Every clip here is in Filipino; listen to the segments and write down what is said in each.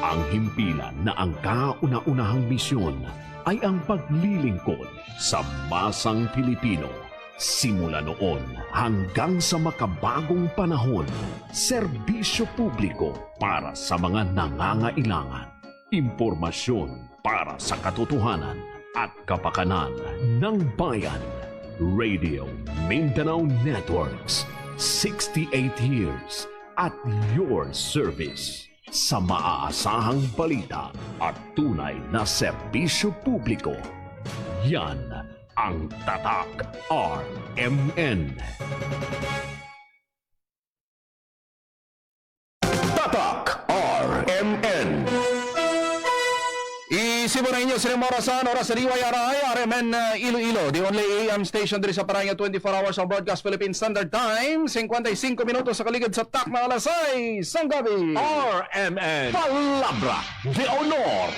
Ang himpilan na ang kauna-unahang misyon ay ang paglilingkod sa masang Pilipino. Simula noon hanggang sa makabagong panahon, serbisyo publiko para sa mga nangangailangan, impormasyon para sa katotohanan at kapakanan ng bayan. Radio Mindanao Networks, 68 years at your service. Sa maaasahang balita at tunay na serbisyo publiko. Yan ang Tatak RMN. Tatak RMN. Isimulan ninyo sa oras sa DYRI, RMN Iloilo, the only AM station diri sa Paranga 24 hours ang broadcast Philippine Standard Time, 55 minutos sa kaligid sa tak mga alas 6 ng gabi. RMN Palabra de Honor.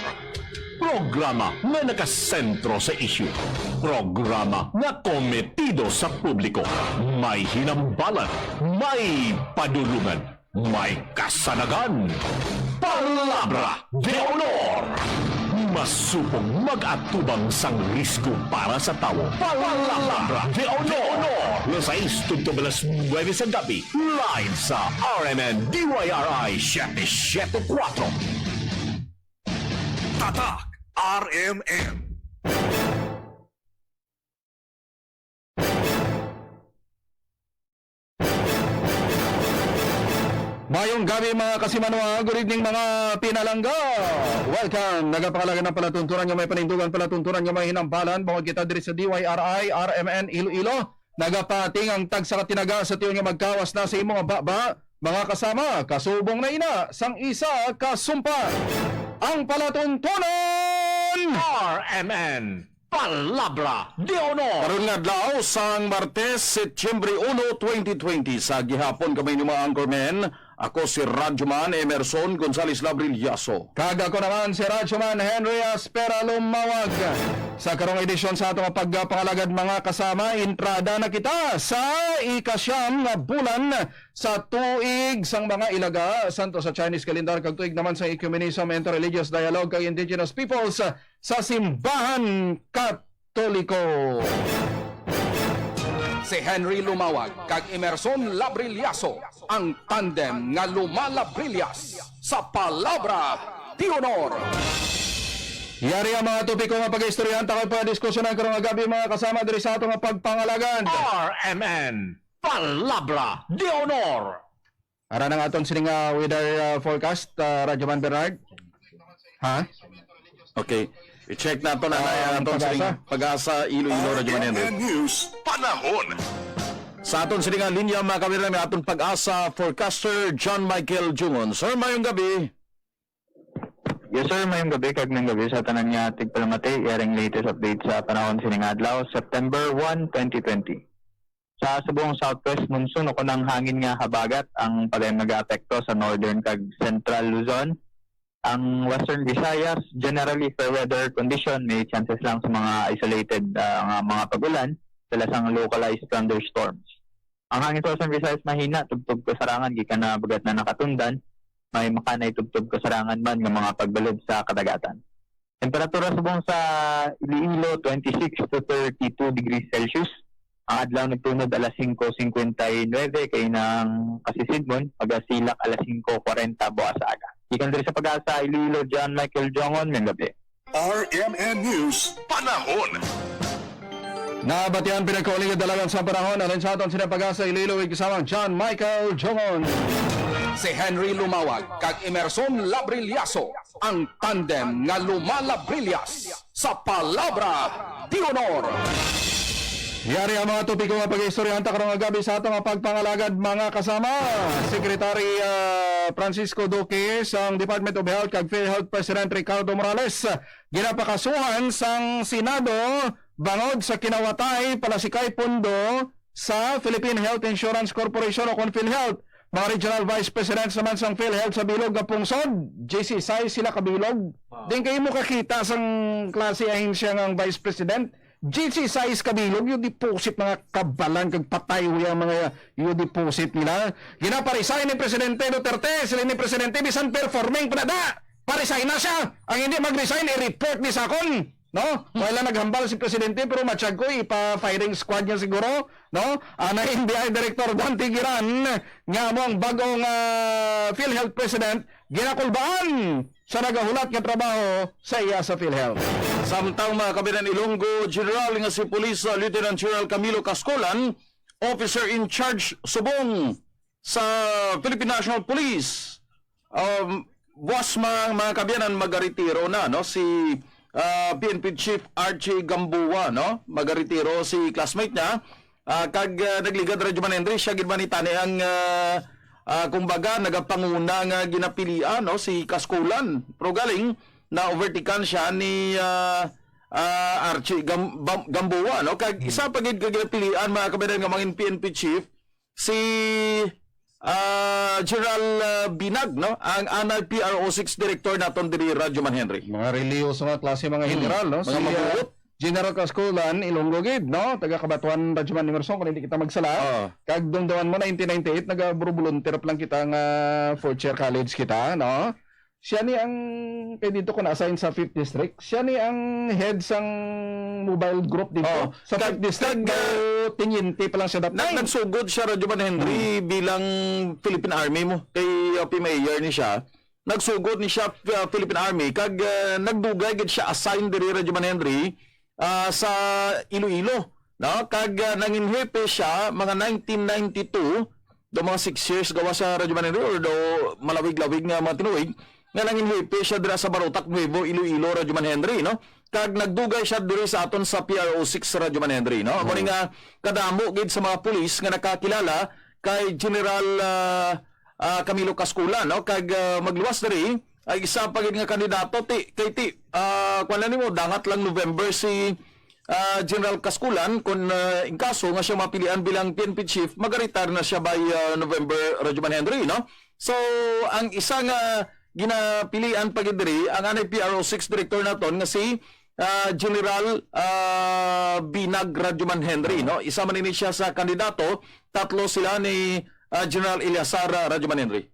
Programa na nakasentro sa isyu. Programa na kometido sa publiko. May hinambalan, may padulungan, may kasanagan. Palabra de Honor. Masupong mag-atubang sang risgo para sa tao. Palabra de Honor. Los 6 tugtog alas 9 sa gabi. Live sa RMN DYRI 774. Tatak RMN. Mayong gabi mga kasimanwa, good evening mga pinalangga. Welcome, nagapakalaga ng palatuntunan nyo may panindugan, palatuntunan nyo may hinambalan. Bawag kita diri sa DYRI, RMN Iloilo. Nagapating ang tag sa katinaga sa tiyo nga magkawas na sa imong baba. Mga kasama, kasubong na ina, sang isa kasumpa. Ang palatuntunan RMN Palabra de Honor. karon nga adlaw sang Martes, Setyembre 1, 2020 sa gihapon kamay ni mga anchormen. Ako si Radyoman Emerson Gonzales Labrillaso. Kaga ko naman si Radyoman Henry Aspera Lumawag. Sa karong edisyon sa atong pagpangalagad mga kasama, entrada na kita sa ikasyam nga bulan sa tuig sang mga ilaga santo sa Chinese calendar, kag tuig naman sa ecumenism and religious dialogue kag indigenous peoples sa simbahan Katoliko. Si Henry Lumawag kag Emerson Labrillaso, ang tandem nga lumalabrillas sa Palabra de Honor. Yari ang mga topiko nga pag-istoryahan takay pa diskusyonan karong gabi mga kasama diri sa ato nga pagpangalagan. RMN Palabra de Honor. Ara nang aton sining weather forecast, Radyoman Bernard. Ha? Okay. I-check na ito na aton sining Pag-asa Iloilo Radyoman Henry. News Panahon. Sa aton sining linya mga kamera may aton Pag-asa forecaster John Michael Jungon. Sir, mayong gabi. Yes sir, mayong gabi, kag ng gabi sa tanan niya tigpalamati, yaring latest update sa panahon sining adlaw, September 1, 2020. Sa buong southwest monsoon o kunang hangin nga habagat ang pagayang nag-aapekto sa northern kag central Luzon. Ang western Visayas, generally fair weather condition, may chances lang sa mga isolated mga pagulan, sila sang localized thunderstorms. Ang hangin sa western Visayas mahina, tugtog kasarangan, gikan na bagat na nakatundan, may makanay tugtog kasarangan man ng mga pagbalod sa kadagatan. Temperatura subong sa Iloilo 26 to 32 degrees Celsius. Ang adlaw nagtunod alas 5:59 kay nang kasisidmon, pagasilak alas 5:40 buwas sa aga. Ikan diri sa Pag-asa Iloilo, John Michael Jongon, ng gabi. RMN News Panahon. Nabatian pinagkauling dalagan sa panahon aron sa aton sina Pag-asa Iloilo kasamang John Michael Jongon. Si Henry Lumawag kag Emerson Labrillaso, ang tandem nga lumalabrillas sa Palabra de Honor. Yari ang mga topiko nga pag-istoryahan karong gabi sa atong pagpangalagad mga kasama. Secretary Francisco Duque sang Department of Health kag PhilHealth President Ricardo Morales ginapakasuhan sang Senado bangod sa kinawatay palasikay pundo sa Philippine Health Insurance Corporation o PhilHealth. Mga Regional Vice President naman sang PhilHealth sa bilog nga pungsod, JC Sai sila kabilog. Din kayo mo kakita sang klase ahensya ng Vice President. JC Sai kabilog, yung deposit mga kabalan, kag patay yung mga yung deposit nila. Ginaparisay ni Presidente Duterte, sila ni Presidente bisan performing panada. Pa-resign na siya. Ang hindi mag-resign, i-report ni Sakon. No? Wala naghambal si Presidente pero matsyag ko ipa-firing squad niya siguro. No? Na NBI Director Dante Giran nga mo ang bagong PhilHealth President ginakulbaan sa nagahulat nga trabaho sa iya sa PhilHealth. Samtang mga kabinan Ilonggo General nga si Police Lieutenant General Camilo Cascolan, Officer in Charge Subong sa Philippine National Police. Boss mga kabiyanan magaritiro na no si PNP Chief Archie Gamboa no magaritiro si classmate niya kag nagligad radyo man Henry siya gid man itani ang kumbaga nagapanguna nga ginapilian no si Cascolan pero galing na overtikan siya ni Archie Gamboa no kag isa pa gid ginapilian mga kabiyanan nga mga PNP Chief si General Binag no ang anay PRO6 Director naton diri Radyo Man Henry. Mga reliyoso nga klase mga general, no? Mga mabuot. General Cascolan, Ilonggo gid, no? Taga Kabatuan Radyoman Emerson kung hindi kita magsala. Kag dungdawan mo 1998 nagabro-volunteer lang kita nga fourth year college kita, no? Siya ni ang kay dito ko na-assign sa 5th district. Siya ni ang head sang mobile group dito sa 5th district. Tiniente pa lang siya dapat. Nagsugod siya Radyo Man Henry bilang Philippine Army mo kay Mayor ni siya. Nagsugod ni siya Philippine Army kag nagdugay gid siya assign diri Radyo Man Henry sa Iloilo. No? Kag nanginhepe siya mga 1992 do mga 6 years gawa sa Radyo Man Henry or do malawig-lawig nga mga tinuig nga nanginhepe siya dira sa Barotac Nuevo Iloilo Radyo Man Henry no kag nagdugay siya diri sa aton sa PRO6 Radyo Man Henry no ako nga kadamo gid sa mga pulis nga nakakilala kay General Camilo Cascolan no kag magluwas diri ay isa pa gid nga kandidato kay kuan nimo dangat lang November si General Cascolan kung in kaso nga siya mapilian bilang PNP Chief magaritar na siya by November Radyo Man Henry no so ang isa nga ginapilian pa gid diri ang anay PRO6 Director naton nga si General Binag Radyo Man Henry no isa man ini siya sa kandidato tatlo sila ni General Eliasar Radyo Man Henry.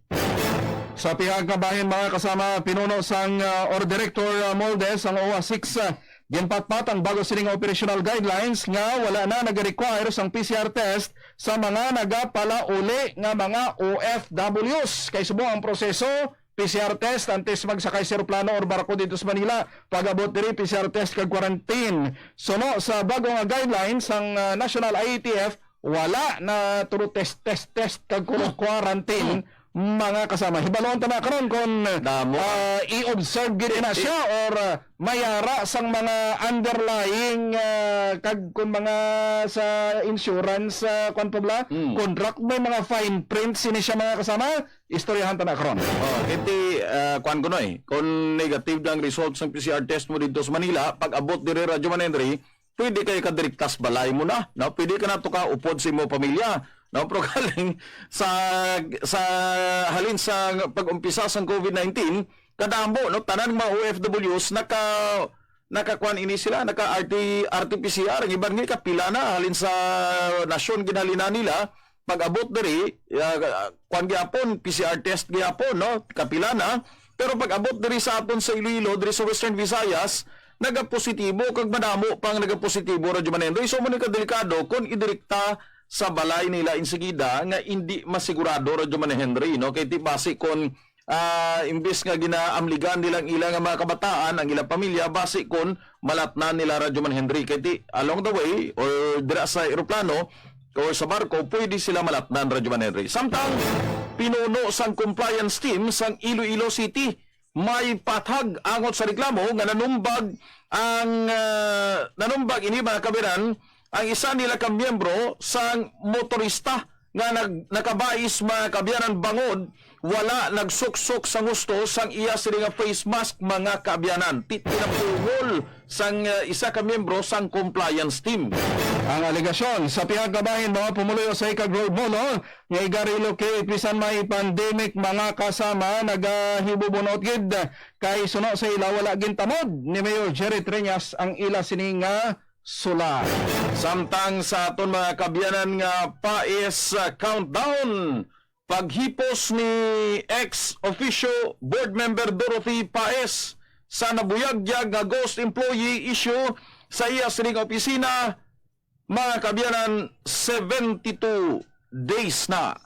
Sa pihag nga bahin mga kasama pinuno sang or Director Moldes ang OWA 6 ginpatpat ang bago sining operational guidelines nga wala na nag-require sang PCR test sa mga nagapalauli nga mga OFWs kay subong ang proseso PCR test antes magsakay sa eroplano or barko dito sa Manila. Pag-abot diri PCR test kag quarantine. Suno sa bagong guidelines ang National IATF wala na turo test kag quarantine mga kasama. Hibalon ta na karon kon i-observe gid na siya or mayara sang mga underlying kag kun mga sa insurance kon pabla contract may mga fine print sini siya mga kasama. Istoryahan ta na karon. Iti kuan ko noy kung negative lang results ng PCR test mo dito sa Manila pag abot diri Radyo Man Henry pwede kayo kadiriktas balay mo na no pwede ka na to ka upod sa imo pamilya. No, pero galing sa halin sa pag-umpisa sa COVID-19, kadambo no tanan mga OFWs nakakuan ini sila, naka RT-PCR, ang iban nga kapila na halin sa nasyon ginhalina nila pag-abot diri kuan gyapon PCR test gyapon no, kapila na. Pero pag-abot diri sa aton sa Iloilo, diri sa Western Visayas, nagapositibo kag madamo pang nagapositibo Radyo Man Henry. So man ka delikado kung idirekta sa balay nila insigida nga hindi masigurado Radyo Man Henry no kay ti base kon imbes nga ginaamligan nilang ilang mga kabataan ang ilang pamilya base kon malatnan nila Radyo Man Henry kay ti along the way or dira sa eroplano or sa barko pwede sila malatnan Radyo Man Henry. Samtang pinuno sang compliance team sang Iloilo City may pathag angot sa reklamo nga nanumbag ini mga kabiran ang isa nila ka miyembro sang motorista nga nakabais mga kabyanan bangod wala nagsuksok sa gusto sang iya sila nga face mask mga kabyanan tinapungol sang isa ka miyembro sang compliance team. Ang aligasyon sa pihag kabahin mga pumuloy sa Ikag Road Mall nga i-relocate bisan may pandemic mga kasama nagahibubunot gid kay suno sa ila wala gintamod ni Mayor Jerry Treñas ang ila sini nga sula. Samtang sa aton mga kabyanan nga pais countdown paghipos ni ex-officio board member Dorothy Paes sa nabuyagyag nga ghost employee issue sa iya sining opisina, mga kabyanan, 72 days na.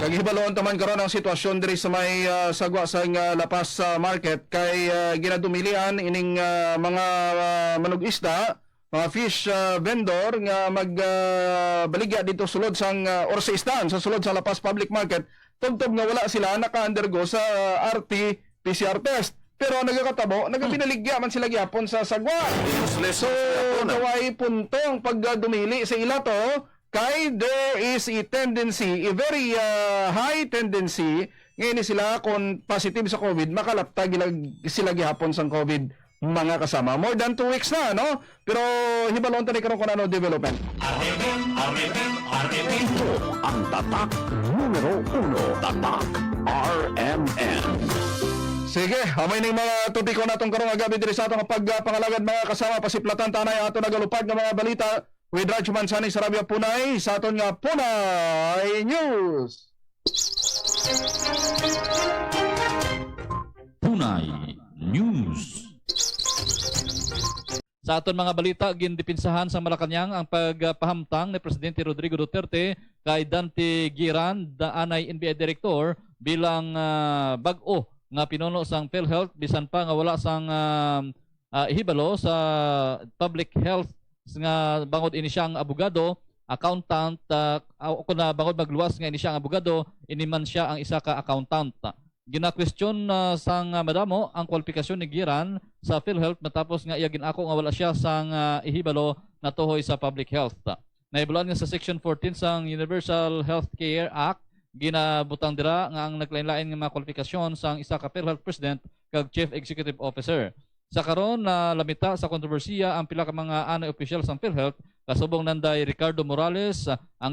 Kaghibaloon taman karon ang sitwasyon diri sa may sagwa sa Lapas Market kay ginadumilian ining mga manug-isda, mga fish vendor nga magbaligya dito sulod sang or sa istaan sa sulod sa Lapas Public Market tungtod nga wala sila naka-undergo sa RT-PCR test. Pero nagakatabo, nagabinaligya man sila gyapon sa sagwa. So, naway puntong pagdumili sa ila to kay there is a tendency, a very high tendency ngayon sila kung positive sa COVID, makalaptag sila gihapon sa COVID mga kasama. More than 2 weeks na, no? Pero hibalon tani karon kung ano development. Ito ang tatak numero 1. Tatak RMN. Sige, amay ning mga tubiko natong karong agabi diri sa atong pagpangalagad mga kasama pasiplatan tanay ato nagalupad nga mga balita with Raj Mansani sa Rabia Punay sa aton nga Punay News. Punay News. Sa aton mga balita, gindipinsahan sa Malacañang ang pagpahamtang ni Presidente Rodrigo Duterte kay Dante Giran, anay NBI Director, bilang bag-o nga pinuno sang PhilHealth bisan pa nga wala sang ihibalo sa public health nga bangod ini siyang abogado, accountant, kung na bangod magluwas nga ini siyang abogado, iniman siya ang isa ka accountant. Gina-question sang madamo ang kwalifikasyon ni Giran sa PhilHealth matapos nga iya ginako nga wala siya sang ihibalo na tuhoy sa public health. Naibulan nga sa Section 14 sang Universal Healthcare Act, ginabutang dira nga ang naglain-lain nga mga kwalifikasyon sang isa ka PhilHealth President kag Chief Executive Officer. Sa karon na lamita sa kontrobersiya ang pila ka mga anay opisyal sang PhilHealth kasubong nanday Ricardo Morales ang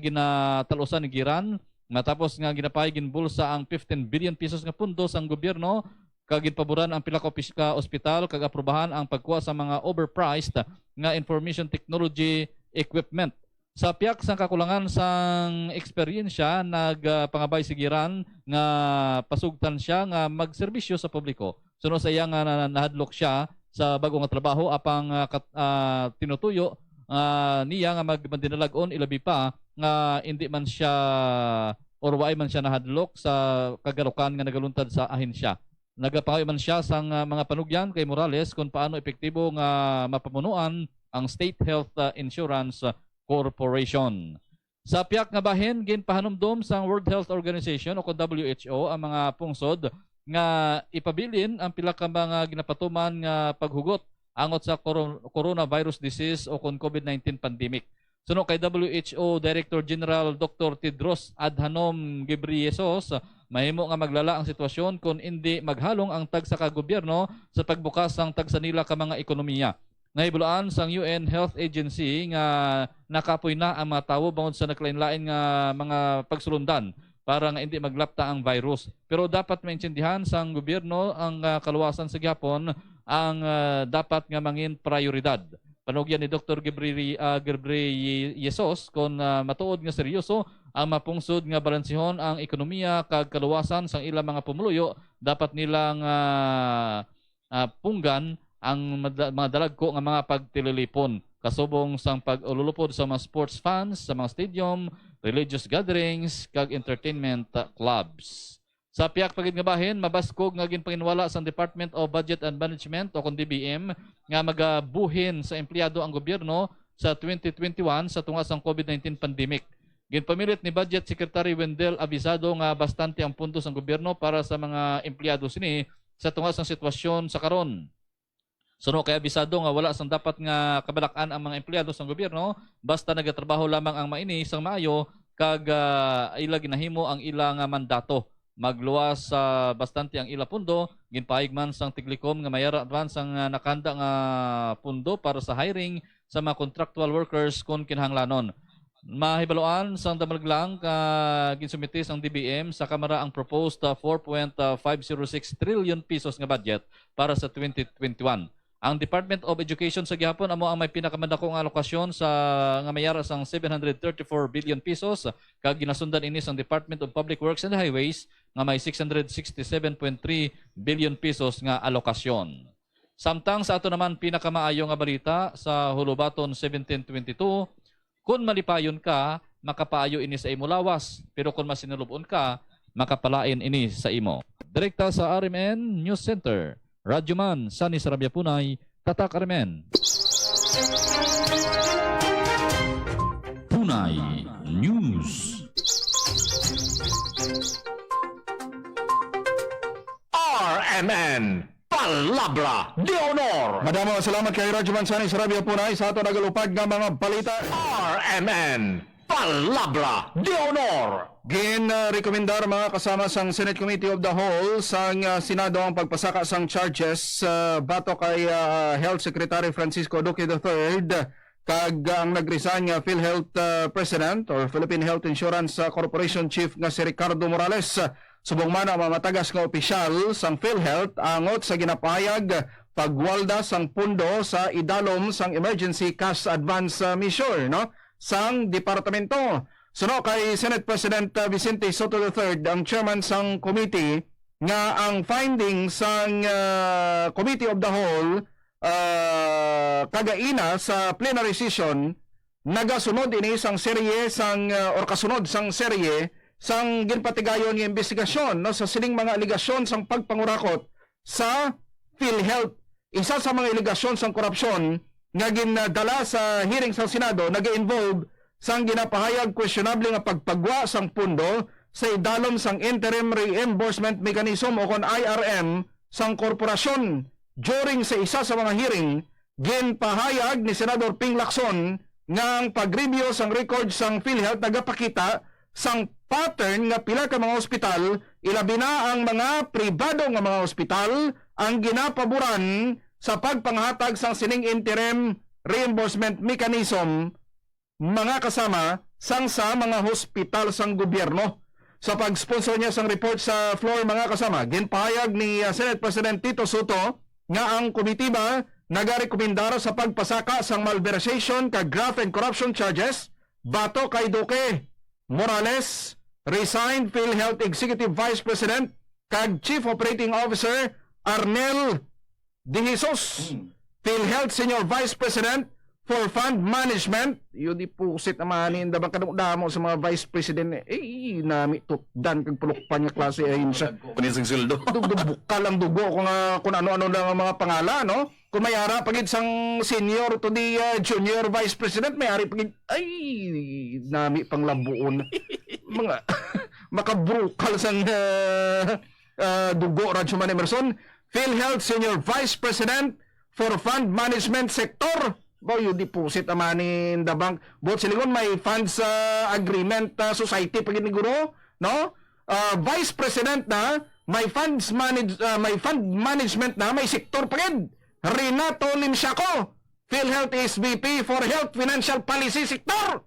ginatalusan ni Giran matapos nga ginapay ginbulsa ang 15 billion pesos nga pundo sang gobyerno kag ginpaboran ang pila ka ospital kag aprobahan ang pagkuha sa mga overpriced nga information technology equipment. Sa piyak sang kakulangan sang eksperyensya, nagpangabay si Giran nga pasugtan siya nga magserbisyo sa publiko. Suno sa iya nga nahadlok siya sa bago nga trabaho apang tinutuyo niya nga magmandinalagon ilabi pa nga hindi man siya or waay man siya nahadlok sa kagalukan nga nagaluntad sa ahensya. Nagapangayo man siya sang mga panugyan kay Morales kung paano epektibo nga mapamunuan ang State Health Insurance Corporation. Sa piyak nga bahin, ginpahanumdom sa World Health Organization o WHO ang mga pungsod nga ipabilin ang pila ka mga ginapatuman nga paghugot angot sa coronavirus disease o kon COVID-19 pandemic. Suno kay WHO Director General Dr. Tedros Adhanom Ghebreyesus, mahimo nga maglala ang sitwasyon kung hindi maghalong ang tag sa gobyerno sa pagbukas ng tag sa nila ka mga ekonomiya. Nahibulaan sang UN Health Agency nga nakapoy na ang mga tawo bangod sa naglain-lain nga mga pagsulundan para nga hindi maglapta ang virus. Pero dapat maintindihan sang gobyerno ang kaluwasan sa gihapon ang dapat nga mangin prioridad. Panugyan ni Dr. Ghebreyesus kung matuod nga seryoso ang mapungsod nga balansihon ang ekonomiya kag kaluwasan sang ilang mga pumuluyo, dapat nilang punggan ang mga dalagko nga mga pagtililipon kasubong sang pag-ululupod sa mga sports fans, sa mga stadium, religious gatherings, kag entertainment clubs. Sa piyak pagid nga bahin, mabaskog nga ginpanginwala sa Department of Budget and Management o kon DBM nga magabuhin sa empleyado ang gobyerno sa 2021 sa tunga sang COVID-19 pandemic. Ginpamilit ni Budget Secretary Wendell Avisado nga bastante ang pundo sang gobyerno para sa mga empleyado sini sa tunga sang sitwasyon sa karon. Suno kay abisado nga wala sang dapat nga kabalakan ang mga empleyado sa gobyerno basta nagatrabaho lamang ang maini sang maayo kag ila ginahimo ang ilang mandato. Magluwas sa bastante ang ila pundo, ginpaig man sang Tiglikom nga mayara man sang nakanda nga pundo para sa hiring sa mga contractual workers kung kinahanglanon. Mahibaloan sang damaglang ginsumiti sang DBM sa Kamara ang proposed 4.506 trillion pesos nga budget para sa 2021. Ang Department of Education sa gihapon amo ang may pinakamadakong alokasyon sa nga mayara sang 734 billion pesos kag ginasundan ini sang Department of Public Works and Highways nga may 667.3 billion pesos nga alokasyon. Samtang sa ato naman pinakamaayo nga balita sa Hulubaton 1722, kung malipayon ka, makapaayo ini sa imo lawas, pero kung masinulubon ka, makapalain ini sa imo. Direkta sa RMN News Center, Radyoman Sunny Sarabia Punay, Tatak RMN. Punay News. RMN Palabra de Honor. Madamo salamat kay Radyoman Sunny Sarabia Punay sa ato nagalupag nga mga balita. RMN Palabra de Honor. Rekomendar mga kasama sang Senate Committee of the Whole sang Senado ang pagpasaka sang charges bato kay Health Secretary Francisco Duque III kag ang nagresign nga PhilHealth President or Philippine Health Insurance Corporation Chief nga si Ricardo Morales. Subong man ang mamatagas nga opisyal sang PhilHealth angot sa ginapahayag pagwalda sang pundo sa idalom sang Emergency Cash Advance Measure no sang departamento. Suno kay Senate President Vicente Soto III, ang chairman sang committee, nga ang findings sang Committee of the Whole kagaina sa plenary session nagasunod ini sang serye sang or kasunod sang serye sang ginpatigayon nga investigasyon no sa sining mga aligasyon sang pagpangurakot sa PhilHealth. Isa sa mga aligasyon sang korupsyon nga ginadala sa hearing sa Senado naga-involve sang ginapahayag questionable nga pagpagwa sang pundo sa idalom sang Interim Reimbursement Mechanism o kon IRM sang korporasyon. During sa isa sa mga hearing, ginpahayag ni Senador Ping Lacson nga ang pag-review sang record sang PhilHealth nagapakita sang pattern nga pila ka mga ospital, ilabi na ang mga pribado nga mga ospital, ang ginapaboran sa pagpanghatag sang sining Interim Reimbursement Mechanism mga kasama sang sa mga hospital sang gobyerno. Sa pag-sponsor niya sang report sa floor mga kasama, ginpahayag ni Senate President Tito Soto nga ang komitiba nagarekomendar sa pagpasaka sang malversation kag graft and corruption charges bato kay Duque Morales, resigned PhilHealth Executive Vice President kag Chief Operating Officer Arnel De Jesus, PhilHealth Senior Vice President for Fund Management, yun di po sit naman hindi bang kadamo sa mga Vice President nami tutdan kag pulukpan nga klase ay sa Panisang sildo. bukal ang dugo kung ano-ano lang ang mga pangalan no. Kung mayara pagid sang senior to the junior vice president mayari pagid nami panglabuon mga makabrukal sang dugo Radyoman Emerson. PhilHealth Senior Vice President for Fund Management Sector. Boy, yung deposit naman in the bank. Both silingon may funds agreement society pag iniguro, no? Vice President na, may fund management na, may sektor pagid. Renato Limsiaco, PhilHealth SVP for Health Financial Policy Sector.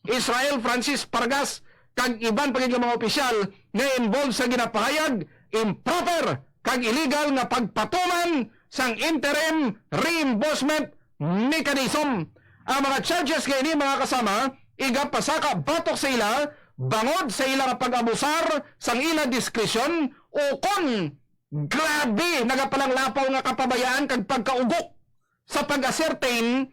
Israel Francis Pargas, kag iban pagid mga opisyal nga involved sa ginapahayag improper kag illegal nga pagpatuman sang Interim Reimbursement Mechanism. Ang mga charges kay ini mga kasama, igapasaka batok sa ila, bangod sa ila nga pag-abusar sang ila diskresyon o kon grabe nagapalang lapaw nga kapabayaan kag pagkaugok sa pag-ascertain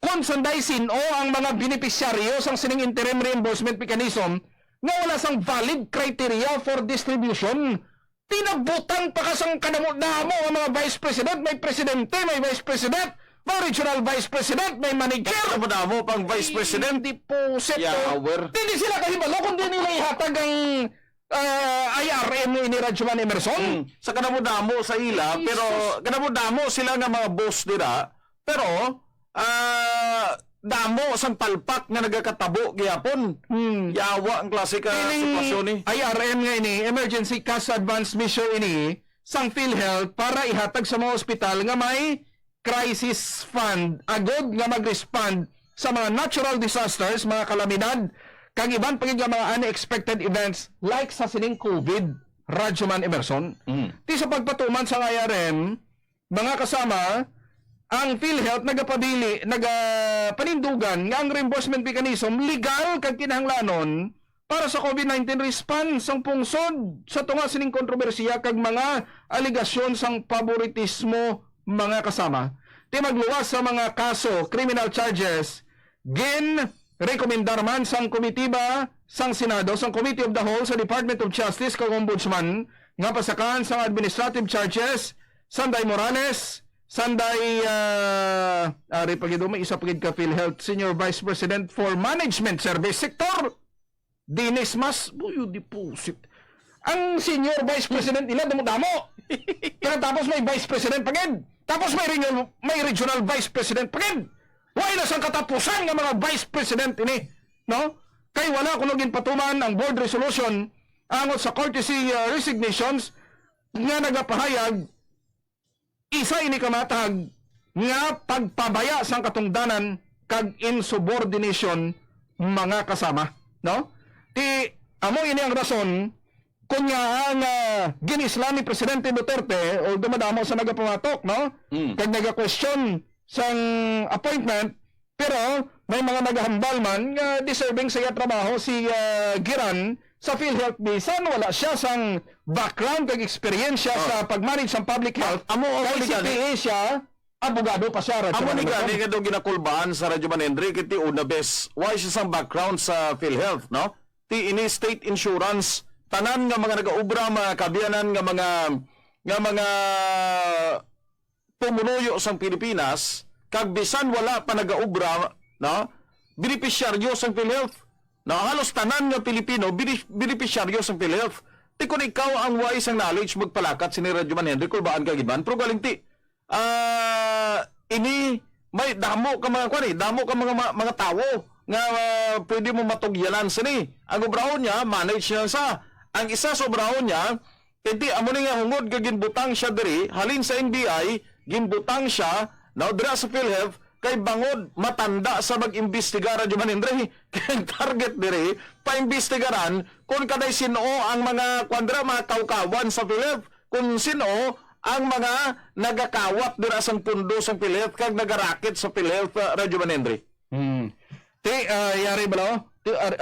kung sanday sino ang mga beneficiaryo sang sining Interim Reimbursement Mechanism nga wala sang valid criteria for distribution. Tinabutan pa kasang kadamo-damo ang mga vice president, may presidente, may vice president, may regional vice president, may manager. Kadamo pang vice president. Hindi po set. Yawer. Hindi sila kahibalo kung di nila ihatag ang IRM ni Radyoman Emerson. Sa kadamo-damo sa ila, pero kadamo-damo sila nga mga boss nila, pero damo sang palpak nga nagakatabo gihapon. Yawa ang klase ka sitwasyon ni. IRM nga ini, Emergency Cash Advance Measure ini, sang PhilHealth para ihatag sa mga ospital nga may crisis fund, agod nga mag-respond sa mga natural disasters, mga kalamidad, kag iban pagid nga mga unexpected events like sa sining COVID, Radyoman Emerson. Ti sa pagpatuman sa IRM, mga kasama, ang PhilHealth nagapanindugan nga ang reimbursement mechanism legal kag kinahanglanon para sa COVID-19 response ang pungsod sa tunga sining kontrobersiya kag mga aligasyon sang favoritismo mga kasama. Ti magluwas sa mga kaso, criminal charges, rekomendar man sang komitiba sang Senado, sang Committee of the Whole sa Department of Justice kag Ombudsman nga pasakan sang administrative charges Sanday Morales, Sanday ari pagido may isa pagid ka PhilHealth Senior Vice President for Management Service Sector Dinis Mas buyo deposit. Ang Senior Vice President nila damo-damo. Pero tapos may Vice President pagid. Tapos may Regional Vice President pagid. Why na sang katapusan nga mga Vice President ini, no? Kay wala kuno ginpatuman ang board resolution angot sa courtesy resignations nga nagapahayag isa ini kamatag nga pagpabaya sang katungdanan kag insubordination mga kasama, no? Ti amo ini ang rason kung nga ang ginisla ni Presidente Duterte o dumadamo sa nagapamatok, no? Kag naga-question sang appointment, pero may mga naghambal man nga deserving sa iya trabaho si Giran sa PhilHealth bisan wala siya sang background kag eksperyensya sa pagmanage sa public health. Amo Kay ni CPA siya, abogado pa siya. Amo ni gani kadto ginakulbaan sa Radyo Manendri kiti una bes. Why siya sang background sa PhilHealth, no? Ti ini state insurance tanan nga mga nagaubra mga kabiyanan nga mga pumunuyo sang Pilipinas kag bisan wala pa nagaubra, no? Beneficiaryo sang PhilHealth. Na halos tanan nga Pilipino beneficiaryo sang PhilHealth. Ti kun ikaw ang wise ang knowledge magpalakat sini Radyo Manendri kulbaan ka giban pero galing ti ini may damo ka mga tawo nga pwede mo matugyanan sini. Ang obrahon niya manage niya sa ang isa sa obrahon niya hindi amo ni nga hungod ka ginbutang siya diri halin sa NBI ginbutang siya now dira sa PhilHealth kay bangod matanda sa mag-imbestiga Radyo Manendri kay target diri paimbestigaran kung kaday sino ang mga mga kawkawan sa PhilHealth kung sino ang mga nagakawat dira sang pundo sang PhilHealth kag nagarakit sa PhilHealth Radyo Manendri. Ti yari bala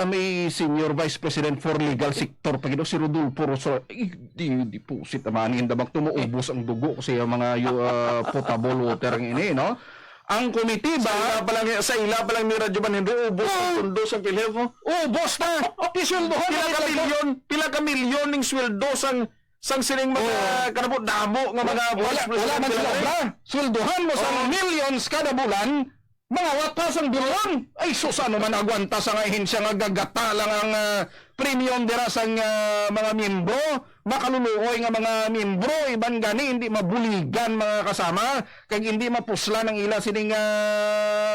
may Senior Vice President for Legal Sector pagido si Rodolfo Rosario. Di pusit naman hindi bang tumuubos ang dugo kasi mga potable water ng ini, no? Ang komitiba sa ila pa lang ni Radyo Manendri ubos ang pundo sa PhilHealth. Ubos na. Isuldohan pila ka milyon ning sweldo sang sining mga kanabot damo nga mga wala man sila obra. Sweldohan mo sa millions kada bulan. Mga watas ang bilon. Ay sus ano man agwanta sa nga ahensya nga gagata lang ang premium dira sang mga miyembro. Makaluluoy nga mga miyembro iban gani hindi mabuligan mga kasama kag hindi mapusla ng ila sining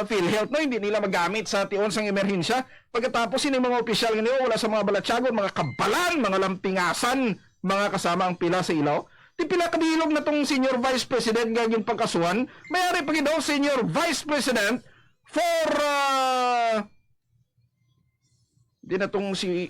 PhilHealth no hindi nila magamit sa tion sang emerhensya. Pagkatapos sining mga opisyal nga wala sa mga balatsagon, mga kabalan, mga lampingasan, mga kasama ang pila sa ilaw. Di pila kabilog na tong Senior Vice President nga yung pagkasuhan, mayari pa daw Senior Vice President for di na tong si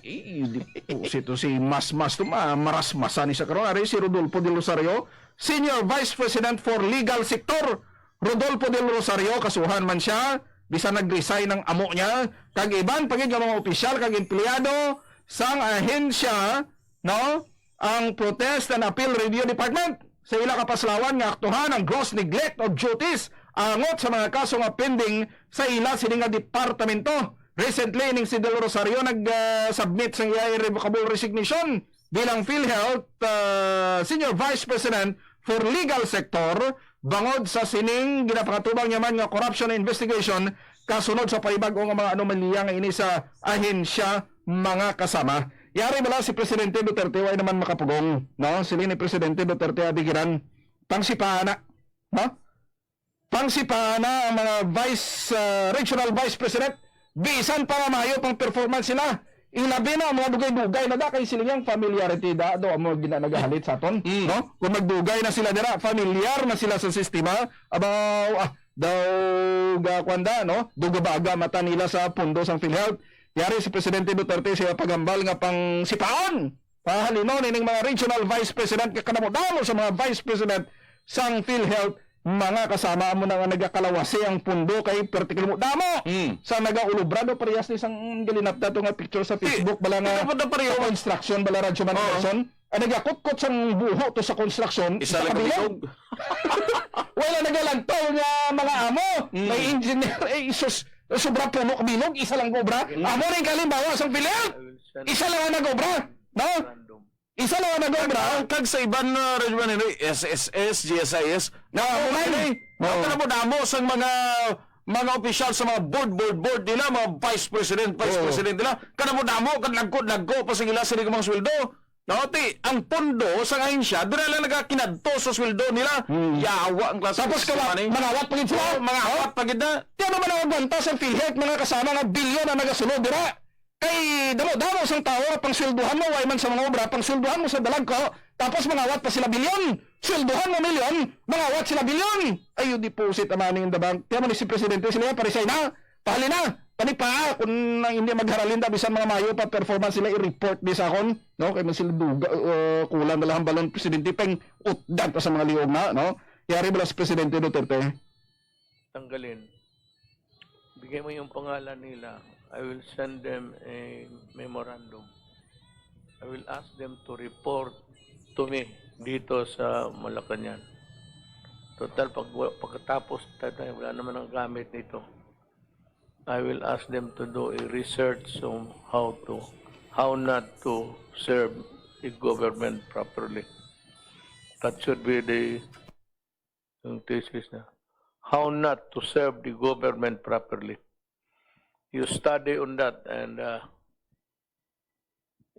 Mas marasmasan ni sa karon ari si Rodolfo del Rosario, Senior Vice President for Legal Sector. Rodolfo del Rosario kasuhan man siya bisan nag-resign ng amo niya kag iban pagid nga mga opisyal kag empleyado sang ahensya, no? Ang Protest and Appeal Review Department sa ila kapaslawan nga aktuhan ang gross neglect of duties angot sa mga kaso nga pending sa ila sining nga departamento. Recently ning si Del Rosario nag-submit sang iya irrevocable resignation bilang PhilHealth Senior Vice President for Legal Sector bangod sa sining ginapakatubang niya man nga corruption investigation kasunod sa paibag-o nga mga anomalya nga ini sa ahensya mga kasama. Yari bala si Presidente Duterte way naman makapugong, no? Sila ni Presidente Duterte abigiran pangsipana, no? Pangsipana ang mga regional vice president bisan para mayo pang performance sila. Ilabi na mga dugay-dugay na da kay silang familiarity da do amo ginanagahalit sa aton, no? Kung magdugay na sila dira, familiar na sila sa sistema abaw daw kwanda, no? Dugabaga mata nila sa pundo sang PhilHealth. Yari si Presidente Duterte siya pagambal nga pang sipaon. Pahalinon ining mga regional vice president kanamo sa mga vice president sang PhilHealth mga kasama mo na nga nagakalawasi ang pundo kay pertikil mo damo sa nagaulobrado parehas ni isang galinap dato nga picture sa Facebook bala nga Dapat na pareho. sa construction bala radyo man person nagakot-kot sang buho to sa construction Isa lang kabilog. kabisog. Wala nagalantaw nga mga amo may engineer isus sobra puno kabilog isa lang obra amo rin kalimbawa sang pilit isa lang ang nag-obra no isa lang ang nag-obra Kag sa iban na Radyo Henry, SSS, GSIS, na Munay. Ako na mo damo sa mga opisyal sa mga board nila, mga vice president nila, kana mo damo, kan lagko pa sa ila sa mga sweldo. No, ang pondo sa ahensya, doon lang nagakinadto sa sweldo nila. Yawa ang klase. tapos kawa mangawat pagid sila mga awat pagid na. Tiyan naman ang banta sa PhilHealth mga kasama nga bilyon na nagasunod dira. Kay damo sang tao pang swelduhan mo way man sa mga obra, pang swelduhan mo sa dalag ko, tapos mangawat pa sila bilyon. Swelduhan mo milyon, mangawat sila bilyon. Ayo deposit amaning the bank. Tiyan mo ni si presidente sila parisay na. Pahali na. Panipa kung hindi magharalin da bisan mga mayo pa performance sila i-report di sa akon, no? Kay man sila duga kulang na lang balon presidente peng utdan pa sa mga liog na, no? Yari bala si presidente Duterte. Tanggalin. Bigay mo yung pangalan nila. I will send them a memorandum. I will ask them to report to me dito sa Malacanang. Total, pagkatapos tayo, wala naman ang gamit nito. I will ask them to do a research on how not to serve the government properly. That should be yung thesis na. How not to serve the government properly. You study on that and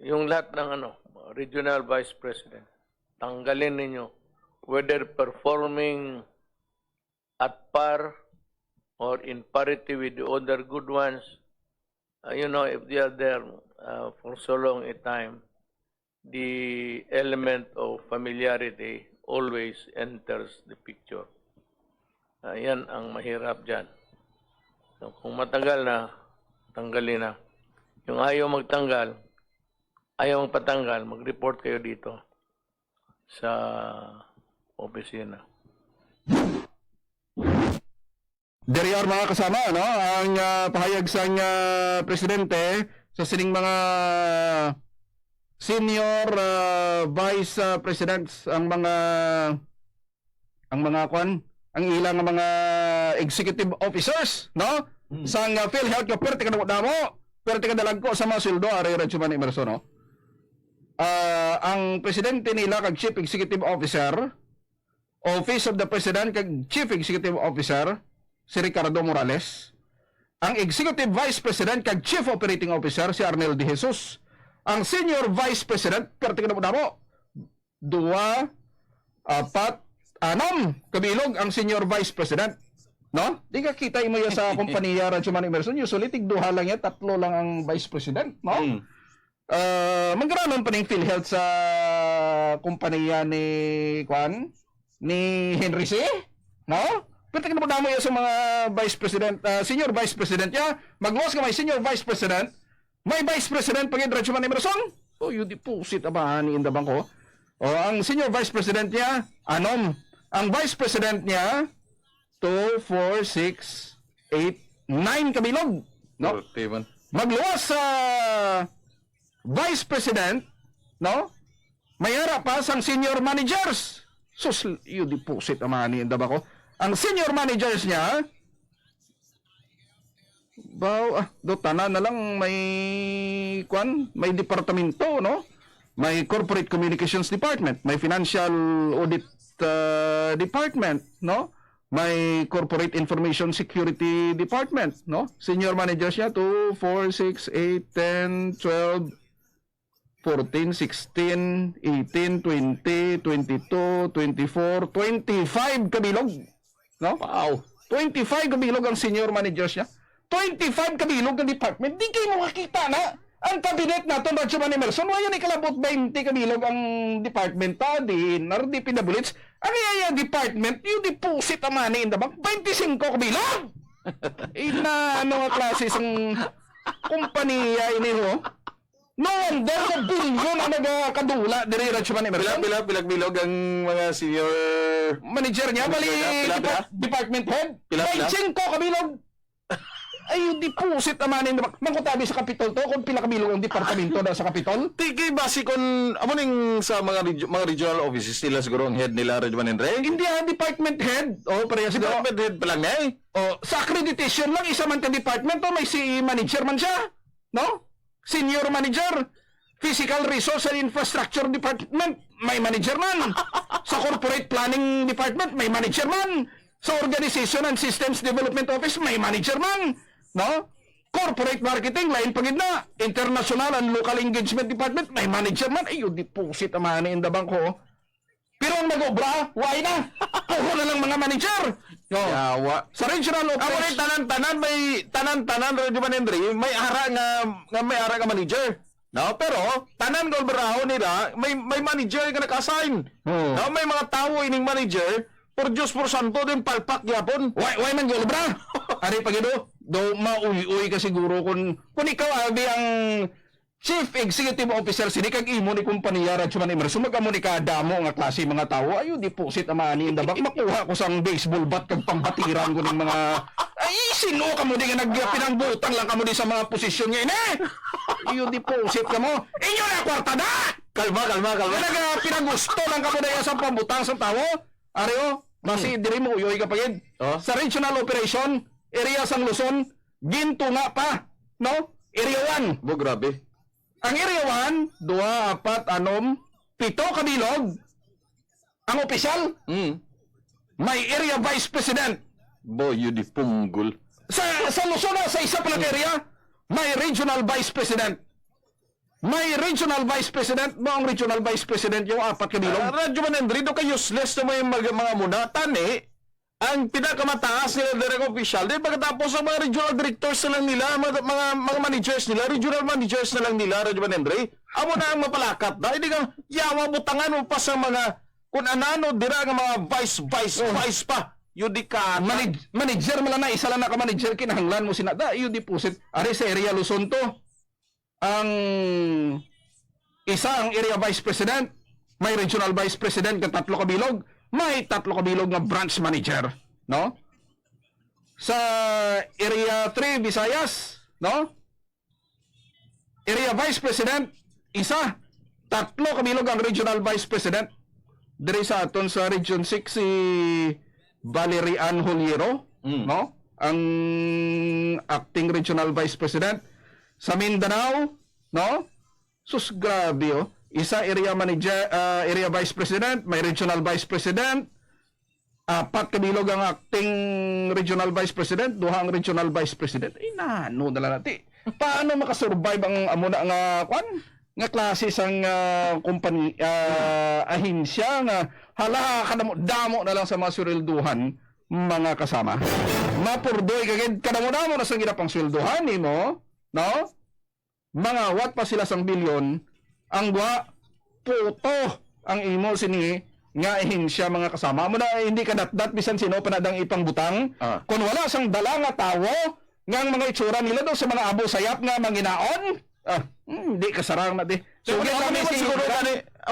yung lahat ng regional vice president, tanggalin ninyo whether performing at par or in parity with the other good ones. If they are there for so long a time, the element of familiarity always enters the picture. Yan ang mahirap dyan. So, kung matagal na, tanggalin na. Yung ayaw magtanggal, ayaw magpatanggal, mag-report kayo dito sa opisina. Deriyar mga kasama, no? Ang pahayag sa presidente sa sining mga senior vice presidents ang ilang mga executive officers, no? Sang PhilHealth ko perti ka damo, perti ka dalag ko sa mga sweldo ari Radyo Man Emerson, no? Ang presidente nila kag chief executive officer, Office of the President kag chief executive officer si Ricardo Morales. Ang executive vice president kag chief operating officer si Arnel De Jesus. Ang senior vice president perti ka damo, 2, 4, 6 kabilog ang senior vice president. No? Di ka kita mo yan sa kompanya Radyo Man Emerson. Usually, tig-2 lang yan. 3 lang ang vice president. No? Magkaranon pa ng PhilHealth sa kompanya ni Henry C. No? Pero tignan mo damo yan sa mga vice president, senior vice president niya. Magluwas ka may senior vice president. May vice president pag Radyo Man Emerson. So, you deposit abahan in the bangko. Ang senior vice president niya, Anom. Ang vice president niya, 2, 4, 6, 8, 9 kabilog. No? Magluwas sa vice president, no? Mayara pa sang senior managers. Sus, you deposit amani inda ba ko? Ang senior managers niya, tanan na lang may departamento, no? May corporate communications department, may financial audit department, no? May corporate information security department, no? Senior managers niya 2, 4, 6, 8, 10, 12, 14, 16, 18, 20, 22, 24, 25 kabilog. No? Wow. 25 kabilog ang senior managers niya. 25 kabilog ang department. Di kayo makakita na. Ang kabinet natin, Radyo Man Emerson, wayan ikalabot 20 kabilog ang department ta, di pinabulits. Ang iya department, yung deposit ang money in the bank, 25 kabilog! Ina, ano nga klase isang kumpanya ini ho? No wonder na bilyon ang nagkadula diri Radyoman Emerson. Bilog ang mga senior Manager niya, bali Pila? department head. Pila? 25 kabilog. Ay, deposit naman yung mangkutabi sa Kapitol to kung pila kabilog ang departamento na sa Kapitol. Tiki base kon amo ning sa mga regional offices nila siguro ang head nila Radyoman Andre. Hindi department head. O, pareha siguro. Department head pa lang na eh. O, sa accreditation lang, isa man ka department o may si manager man siya. No? Senior manager. Physical Resource and Infrastructure Department, may manager man. Sa Corporate Planning Department, may manager man. Sa Organization and Systems Development Office, may manager man. No? Corporate Marketing, lain pagid na. International and Local Engagement Department, may manager man. Ay, yung deposit naman in the bangko. Pero ang nag-obra, why na? Puro na lang mga manager. No. Yawa. Sa regional Amo office, ni tanan-tanan may tanan-tanan Radyoman Andre may ara nga may ara nga manager. No, pero tanan gol baraho nila may manager nga naka-assign. Oo. No, may mga tawo ining manager por Diyos por santo din palpak yapon. why man gol bra? Ari pagido, do mauy-uy ka siguro kung ikaw abi ang Chief Executive Officer sini kag imo ni kompanya Radyoman Emerson magamo ni kada mo nga klase mga tawo ayo deposit amani in the bank makuha ko sang baseball bat kag pambatiran ko ning mga ay sino ka mo di nga nagpinangbutang lang ka mo di sa mga posisyon niya ini. Iyo deposit ka mo. Inyo na kwarta na. Kalma. Pinangusto lang ka mo daya sa pambutang sa tawo. Areo, basi diri mo uyoy ka pagid. Oh. Sa regional operation, area sang Luzon, ginto nga pa, no? Area 1. Bo grabe. Ang area 1, 2, 4, 6, 7 kabilog. Ang opisyal, may area vice president. Bo yun di punggol. Sa Luzon, sa isa pa lang area, may regional vice president. May regional vice president, mo ang regional vice president yung 4 kabilog. Radyoman Andre do ka useless na may mga muna tani. Ang pinakamataas nila direct official, di pagkatapos ang mga regional directors na lang nila, mga managers nila, regional managers na lang nila, Radyoman Andre. Amo na ang mapalakat na, hindi ka yawa butangan mo pa sa mga, kung anano, dira nga mga vice pa. Yun di ka, Manager mo lang na, isa lang na ka manager, kinahanglan mo sinada, iyo deposit. Ari sa area Luzon to, ang isa ang area vice president, may regional vice president ng 3 kabilog, may 3 kabilog nga branch manager, no? Sa area 3 Visayas, no? Area vice president, isa, 3 kabilog ang regional vice president. Diri sa aton sa region 6 si Valerie Ann Holiero, no? Ang acting regional vice president sa Mindanao, no? Sus grabe oh. Isa area manager, area vice president, may regional vice president, 4 kabilog ang acting regional vice president, 2 ang regional vice president. Nano dala nati. Paano makasurvive ang amo na nga kwan? Nga klase sang company ahinsya nga hala damo na lang sa mga swelduhan mga kasama. Mapurdoy kagid kadamo-damo na sa ginapang swelduhan nimo, no? Mga wat pa sila sang bilyon ang gwa puto ang imo sini nga ahinsya mga kasama mo na hindi ka datdat bisan sino panadang ipangbutang kung wala sang dala nga tawo nga ang mga itsura nila daw sa mga abo sayap nga manginaon hindi kasarang na di so kami siguro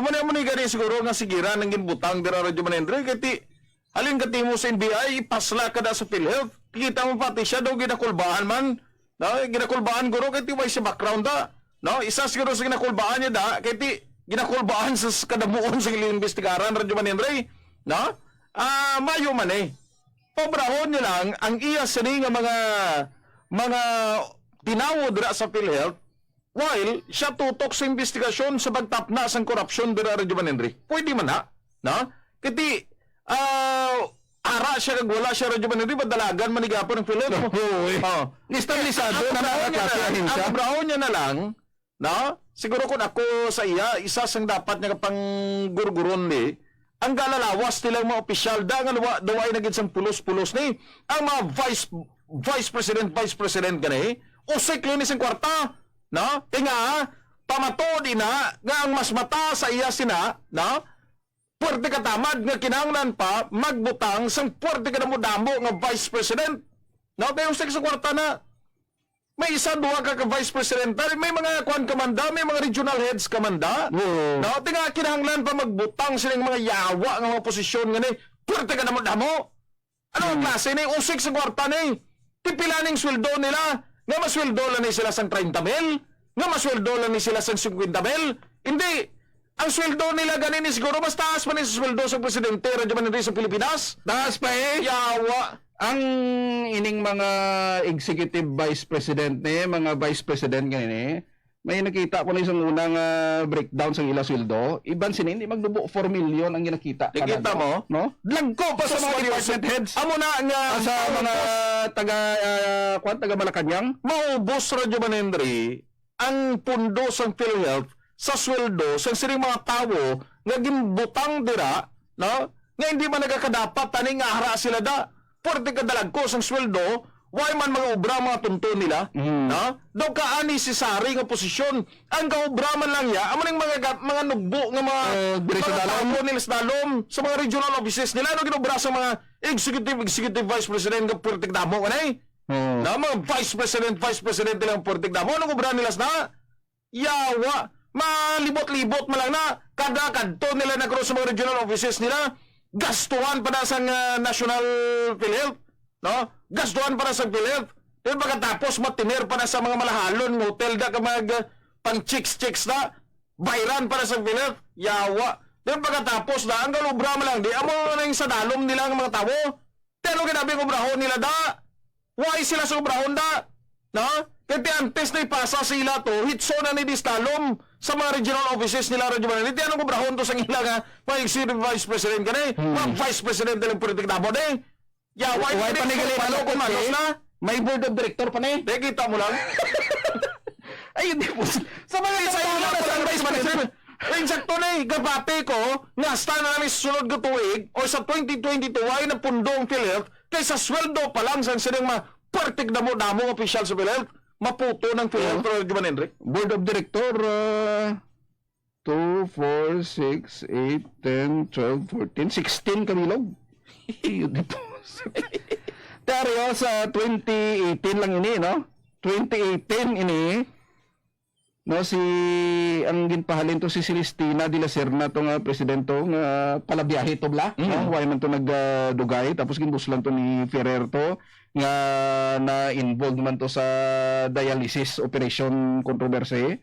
amo ni gani siguro nga sigira nang ginbutang dira Radyoman Andre kati halin kati mo sa NBI ipasla ka da sa PhilHealth kita mo pati siya daw ginakulbaan man no ginakulbaan guro kati way sa background da no isa siguro sa ginakulbaan niya da kati ginakulbaan sa kadabuon sa investigaran Radyoman Andre no mayo man pobrahon niya lang ang iya sini nga mga tinawo dira sa PhilHealth while siya tutok sa investigasyon sa pagtapna sang korupsyon dira Radyoman Andre pwede man na no kati ara siya kag wala siya Radyoman Andre badalagan manigapon ng PhilHealth Nistabilisado na klase ahinsya ang brahon niya na lang no siguro kung ako sa iya isa sang dapat nga pang gurguron ni ang galalawas nila mga opisyal da nga duway na gid sang pulos-pulos ni ang mga vice president gani usik ni sang kwarta no tinga pamatod ina nga ang mas mata sa iya sina no puwerte katamad nga kinahanglan pa magbutang sang puwerte kadamo-damo nga vice president no kay usik sa kwarta na May isa, duha ka vice president, may mga kwan kamanda, may mga regional heads kamanda. No, tinga kinahanglan pa magbutang silang mga yawa ng mga posisyon nga ni. Puwerte ka naman damo. Ano ang klase ni? Usik sa kwarta ni. Pipilaning sweldo nila. Nga masweldo lang ni sila sang 30 mil. Nga masweldo lang ni sila sang 50 mil. Hindi. Ang sweldo nila ganin siguro mas taas pa ni sa sweldo sa presidente Radyo Manendri sa Pilipinas. Taas pa eh. Yawa. Ang ining mga executive vice president ni, mga vice president ganyan may nakita ko na isang unang breakdown sa ila sweldo. Iban sini hindi magdubo 4 million ang ginakita. Nakita mo? No? Lagko pa sa mga department heads. Amo na nga Sa mga taga Malacanang. maubos Radyo Manendri ang pundo sang PhilHealth sa sweldo sa sining mga tawo nga ginbutang dira, no? Nga hindi man nagakadapat tani nga hara sila da. Porte kadalag ko sang sweldo, why man mga obra mga tunto nila, no? Daw kaani si Sari nga posisyon. Ang kaobra man lang ya, amo ning mga nugbo nga mga diri sa mga dalom. tawo nila sa dalom sa mga regional offices nila ano ginobra sa mga executive vice president nga porte damo kanay. Na mga vice president nilang porte damo ano obra nila na? Yawa, malibot-libot man lang na kada kadto nila na sa mga regional offices nila. Gastuhan para sa National PhilHealth, no? Gastuhan para sa PhilHealth. Then pagkatapos matiner para sa mga malahalon ng hotel da ka mag pang chicks na bayran para sa PhilHealth. Yawa. Then pagkatapos na ang galubra mo lang di amo na yung sa dalom nila ang mga tawo. Pero kinabi ko brahon nila da. Why sila sa brahon da? No? Kaya antes na ipasa sila to, hitso na ni Distalom sa mga regional offices nila Radyo Manila. Hindi anong kubrahon to sa ila nga, mga executive vice president ka na mga vice president nilang politik na mo na Why pa ni galit palo kung manos na. May board of director pa na eh. Di kita mo lang. Ay, hindi po. Sa mga Sa ila po lang vice president. Ring sakto na gabate ko, nga sta na namin sunod ka tuig, o sa 2022 ay na pundong PhilHealth, kaysa sweldo pa lang sa silang mga partik na mo damong opisyal sa PhilHealth, maputo ng PhilHealth Radyo Manendri. Board of Director, 2, 4, 6, 8, 10, 12, 14, 16 kamilog. Yun dito. Pero sa 2018 lang ini, no? 2018 ini, no, ang ginpahalin to si Celestina de la Serna to nga presidente nga palabiyahe to bla, no? Why man to nagdugay, tapos ginbuslan to ni Ferrer to nga na involved man to sa dialysis operation controversy,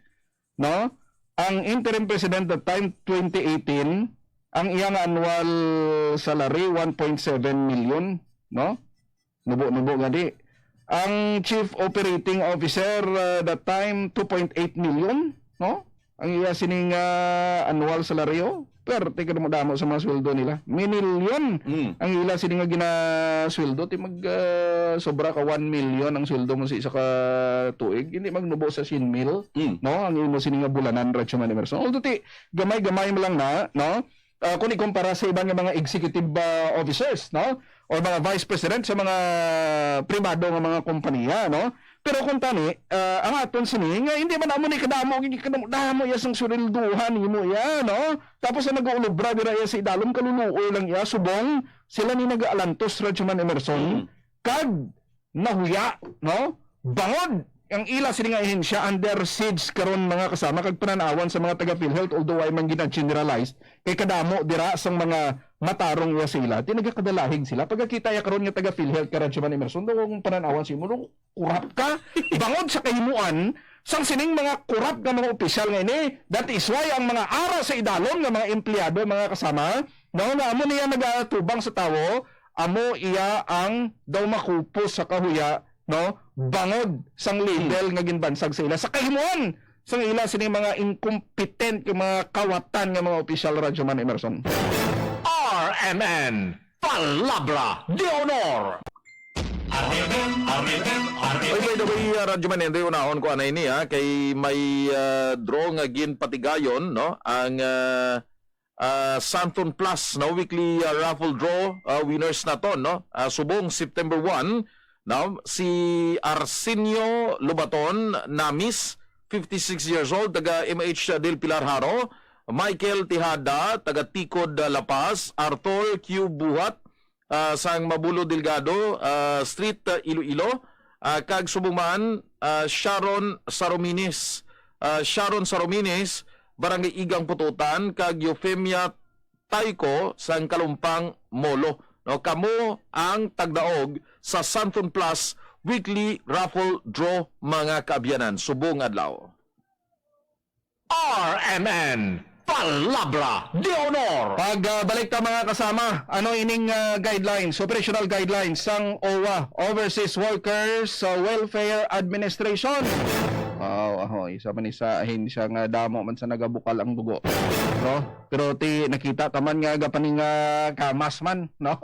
no? Ang interim president that time 2018, ang iyang annual salary 1.7 million, no? Nubo nga di. Ang chief operating officer that time 2.8 million, no? Ang iya sining annual salaryo. Pero tika mo damo sa mga sweldo nila. Minilyon. Ang ila sining nga ginasweldo ti mag sobra ka 1 million ang sweldo mo sa isa ka tuig. Hindi magnubo sa 100 mil, no? Ang imo sining nga bulanan Radyo Manila. Although ti gamay-gamay mo lang na, no? Kung ikumpara sa ibang mga executive officers, no? O mga vice president sa mga pribado nga mga kompanya, no? Pero kung tani, ang aton sini nga hindi man amo ni kadamo ya sang surilduhan nimo ya, no? Tapos na nag-uulobra dira ya sa idalom kaluluoy lang ya subong sila ni nag-aalantos Radyo Man Emerson kag nahuya, no? Bangod ang ila sini nga ahensya under siege karon mga kasama kag pananawan sa mga taga PhilHealth although ay man gina-generalize kay kadamo dira sang mga matarong ya sila tinagakadalahig sila pagkakita ya karon nga taga PhilHealth karon man Emerson do kung pananawan si mo kurap ka bangod sa kahimuan sang sining mga kurap nga mga opisyal nga ini that is why ang mga ara sa idalom nga mga empleyado mga kasama no nga amo niya nagatubang sa tawo amo iya ang daw makupos sa kahuya no bangod sang label nga ginbansag sa ila sa kahimuan sang ila sini mga incompetent nga mga kawatan nga mga opisyal Radyo Man Emerson. RMN Palabra de Honor. Ay, by the way, Radyo Manendri, unahon ko anay niya kay may draw nga ginpatigayon, no? Ang Santon Plus, no? Weekly raffle draw winners na to, no? Subong September 1, no? Si Arsenio Lubaton Namis, 56 years old, taga MH del Pilar Haro, Michael Tihada, taga Ticod La Paz, Arthur Q. Buhat, sang Mabulo Delgado, Street Iloilo, kag subong man Sharon Sarominis. Sharon Sarominis, Barangay Igang Pututan, kag Euphemia Taiko sang Kalumpang Molo. No, kamo ang tagdaog sa Santon Plus weekly raffle draw mga kaabyanan. Subong adlaw. RMN Palabra de Honor. Balik ta mga kasama, ano ining guidelines, operational guidelines sang OWA, Overseas Workers Welfare Administration. Isa man isahin siya nga damo man sa nagabukal ang dugo. No? Pero nakita taman nga gapaning kamas man, no?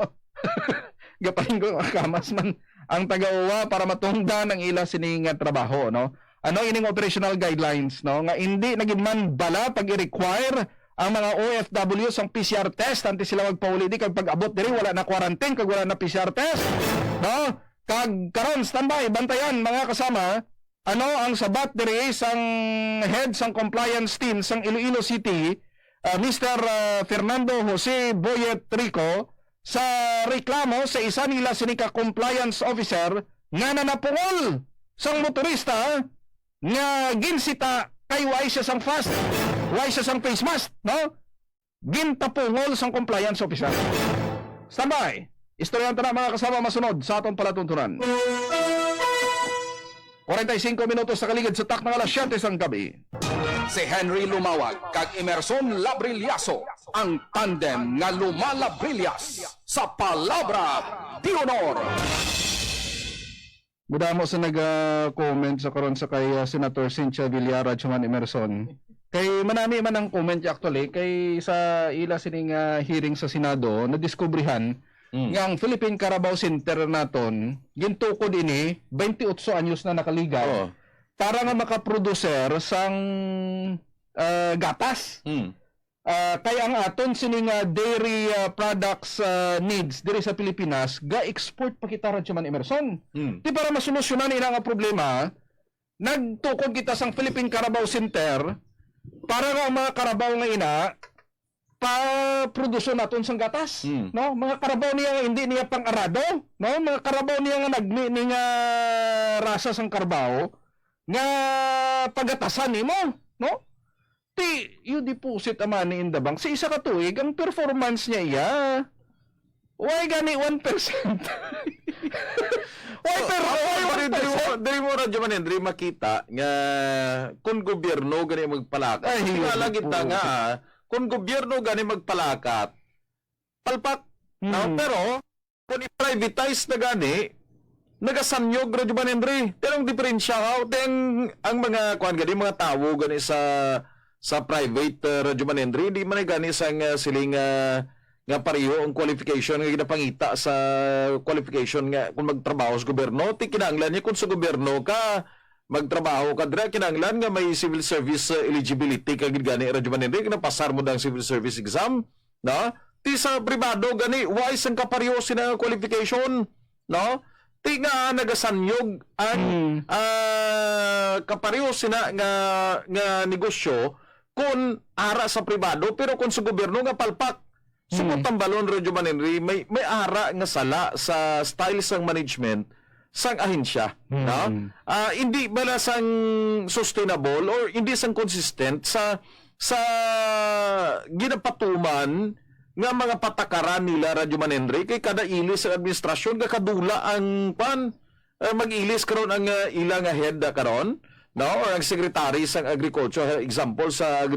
Gapaning kamas man ang taga-OWA para matungdan ang ila sining trabaho, no? Ano ining operational guidelines, no? Nga hindi naging man bala pag i-require ang mga OFW sang PCR test antes sila magpauli di kag pag-abot diri wala na quarantine kag wala na PCR test, no? Kag karon standby bantayan mga kasama. Ano ang sabat diri sang head sang compliance team sang Iloilo City, Mr. Fernando Jose Boyet Rico, sa reklamo sa isa nila sinika compliance officer nga nanapungol sang motorista nga ginsita kay way siya sang face mask, no? Gintapungol sang compliance officer. Standby. Istorya na mga kasama masunod sa atong palatuntunan. 45 minutos sa kaligid sa tak ng alas 7 sang gabi. Si Henry Lumawag kag Emerson Labrillaso, ang tandem nga lumalabrillas sa Palabra de Honor. Muda mo sa nag-comment sa karon sa kay Senator Cynthia Villara Chuman Emerson. Kay manami man ang comment actually kay sa ila sining hearing sa Senado na diskubrihan nga ang Philippine Carabao Center naton gintukod ini 28 anyos na nakaligaw para nga makaproducer sang gatas. Kaya ang aton sining dairy products needs diri sa Pilipinas ga-export pa kita radyo man Emerson. Di para masolusyonan ina nga problema, nagtukod kita sang Philippine Carabao Center para nga mga Carabao nga ina pa-produsyon naton sang gatas, no? Mga Carabao niya nga hindi niya pang-arado, no? Mga Carabao niya nga nagni nga rasa sang Carabao nga pagatasan nimo, no? You deposit a money in the bank. Sa isa ka tuig, ang performance niya iya, why gani 1%? Dari mo radyo man Henry makita nga kung gobyerno gani magpalakat. Tingala kita nga kung gobyerno gani magpalakat, palpak. Pero kung i-privatize na gani, nagasanyog radyo man Henry. Pero ang diferensya ang mga kuan gani mga tawo gani sa private radyo man Henry, di man gani sang siling nga pareho ang qualification nga ginapangita sa qualification nga kung magtrabaho sa gobyerno. Ti kinahanglan niya kung sa gobyerno ka magtrabaho ka dira, kinahanglan nga may civil service eligibility ka gid gani radyo man Henry, kinapasar mo dang civil service exam, no? Ti sa pribado gani wise ang kapareho sina qualification, no? Ti nga nagasanyog ang kapareho sina nga negosyo kung ara sa pribado, pero kung sa gobyerno nga palpak. Sumot ang balon radyo man Henry, may ara nga sala sa style sang management sang ahensya, no? Hindi bala sang sustainable or hindi sang consistent sa ginapatuman nga mga patakaran nila radyo man Henry kay kada ilis sa administrasyon nga kadula ang mag-ilis karon ang ilang head karon, no? Or ang secretary sang agriculture, example sa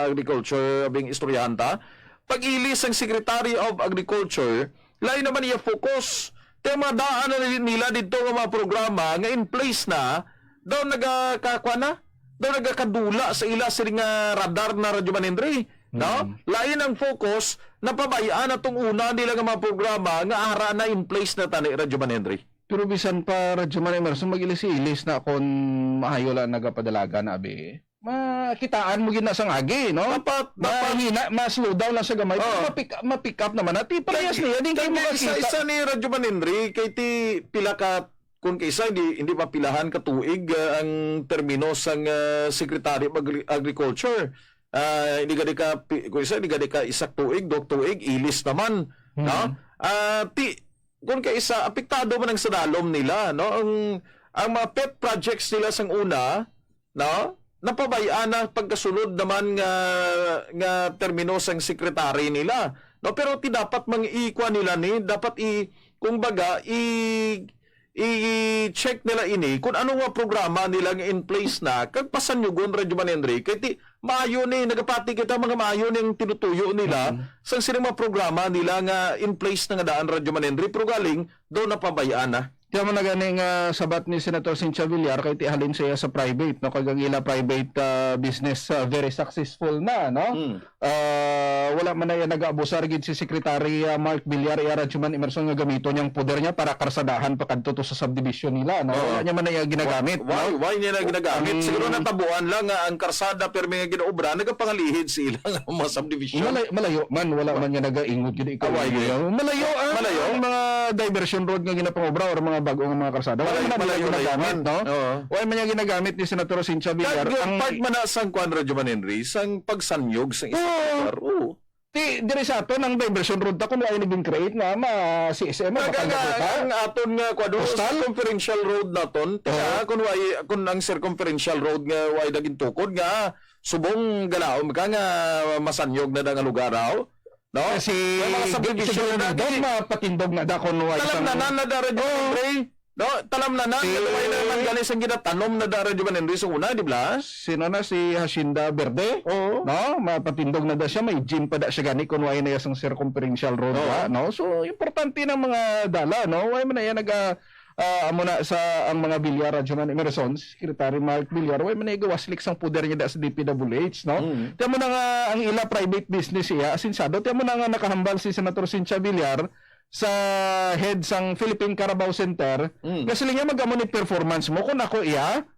agriculture abing istoryanta, pag-ilis ang Secretary of Agriculture, lain naman niya focus. Kaya madaan na nila dito ng mga programa nga in place na, daw nagakadula sa ila siring radar na radyo man Henry. No? Lain ang focus, napabayaan na itong una nila ng mga programa nga ara na in place na tani radyo man Henry. Pero bisan pa radyo man Emerson, mag-ilis-ilis na kung maayo lang nagapadalaga na abi. Makitaan mo gina sang agi, no? Dapat ma-slow down lang sa gamay. Ma-pick up naman natin. Parehas niya, hindi kayo makakita. Isa ni Radyo Man Henry, kay ti pila ka, kung kaysa hindi mapilahan katuig ang termino sang Secretary of Agriculture. Hindi gadi ka isak tuig, dok tuig, ilis naman. No? Kung kaysa, apektado man ang sadalom nila, no? ang mga pet projects nila sang una, no? Napabayaan na pagkasunod naman nga termino sang sekretary nila. No, pero ti dapat mang-iikwa nila ni, dapat kumbaga i-check nila ini kung ano nga programa nila nga in place na kag pasanyugon Radyo Manendri kay ti maayo ni nagapati kita mga maayo ning tinutuyo nila sang sila mga programa nila nga in place na nga daan Radyo Manendri pero galing daw napabayaan na. Kaya mo na ganing sabat ni Senator Cynthia Villar kay ti halin siya sa private no kag ang ila private business very successful na no. Wala man na yan nag-aabusar gid si Secretary Mark Villar iya Radyo Man Emerson nga gamito niyang poder niya para karsadahan pa kadto sa subdivision nila no. Wala niya man na yan ginagamit. Why niya na ginagamit? Siguro natabuan lang nga ang karsada pero may ginaobra nagapangalihid sila nga mga subdivision. Malayo man wala man niya nagaingot gid ikaw. Malayo ang mga diversion road nga ginapangobra or mga bagong mga karsada. Wala man niya ginagamit no. Wala man niya ginagamit ni Senator Cynthia Villar. Ang part man na sang Juan Radyo Manendri sang pagsanyog sang isang lugar. Diri sa aton ang diversion road ta kun wala ni create nga CSM ang aton nga Coastal Conferential Road naton kung ang circumferential road nga way daging tukod nga subong galaw ka nga masanyog na nga lugar raw no si mga subdivision na daw mapatindog na da kun wala talam na na da Radyo Manendri no talam na way na man galing sang ginatanom na da Radyo Manendri sa una di ba sino na si Hacienda Verde no mapatindog na da siya may gym pa da siya gani kun wala na sang circumferential road no so importante ng mga dala no way man na yan amo na sa ang mga Villar Radyo Man Emerson Secretary Mark Villar way man igawaslik sang poder niya da sa DPWH no tiyan mo na nga ang ila private business siya asinsado tiyan mo na nga nakahambal si Senator Cynthia Villar sa head sang Philippine Carabao Center kasi nga mag-amo ni performance mo kung ako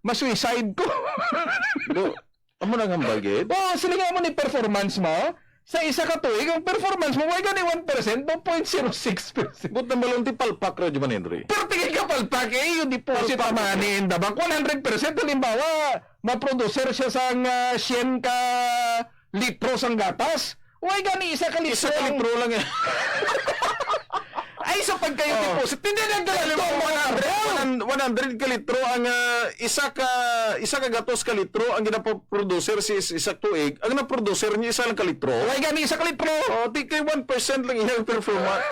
ma-suicide ko amo na nga bagay sila nga mo ni performance mo sa isa ka tuig, ang performance mo, may gani 1%, 2.06%. But na balong ti palpak Radyo Manendri. Pero tingin ka palpak, yung deposit pa money in the bank. 100%, halimbawa, ma-producer siya sang 100 ka litro sang gatas. May gani isa ka litro. Isa ka litro lang yan. Ay, sa pagkayo deposit, hindi nagdala mo 100 ka litro ang isa ka gatos ka litro ang ginaproducer si isa tuig ang na-producer niya isa lang ka litro ay gani isa ka litro di kay 1% lang iyang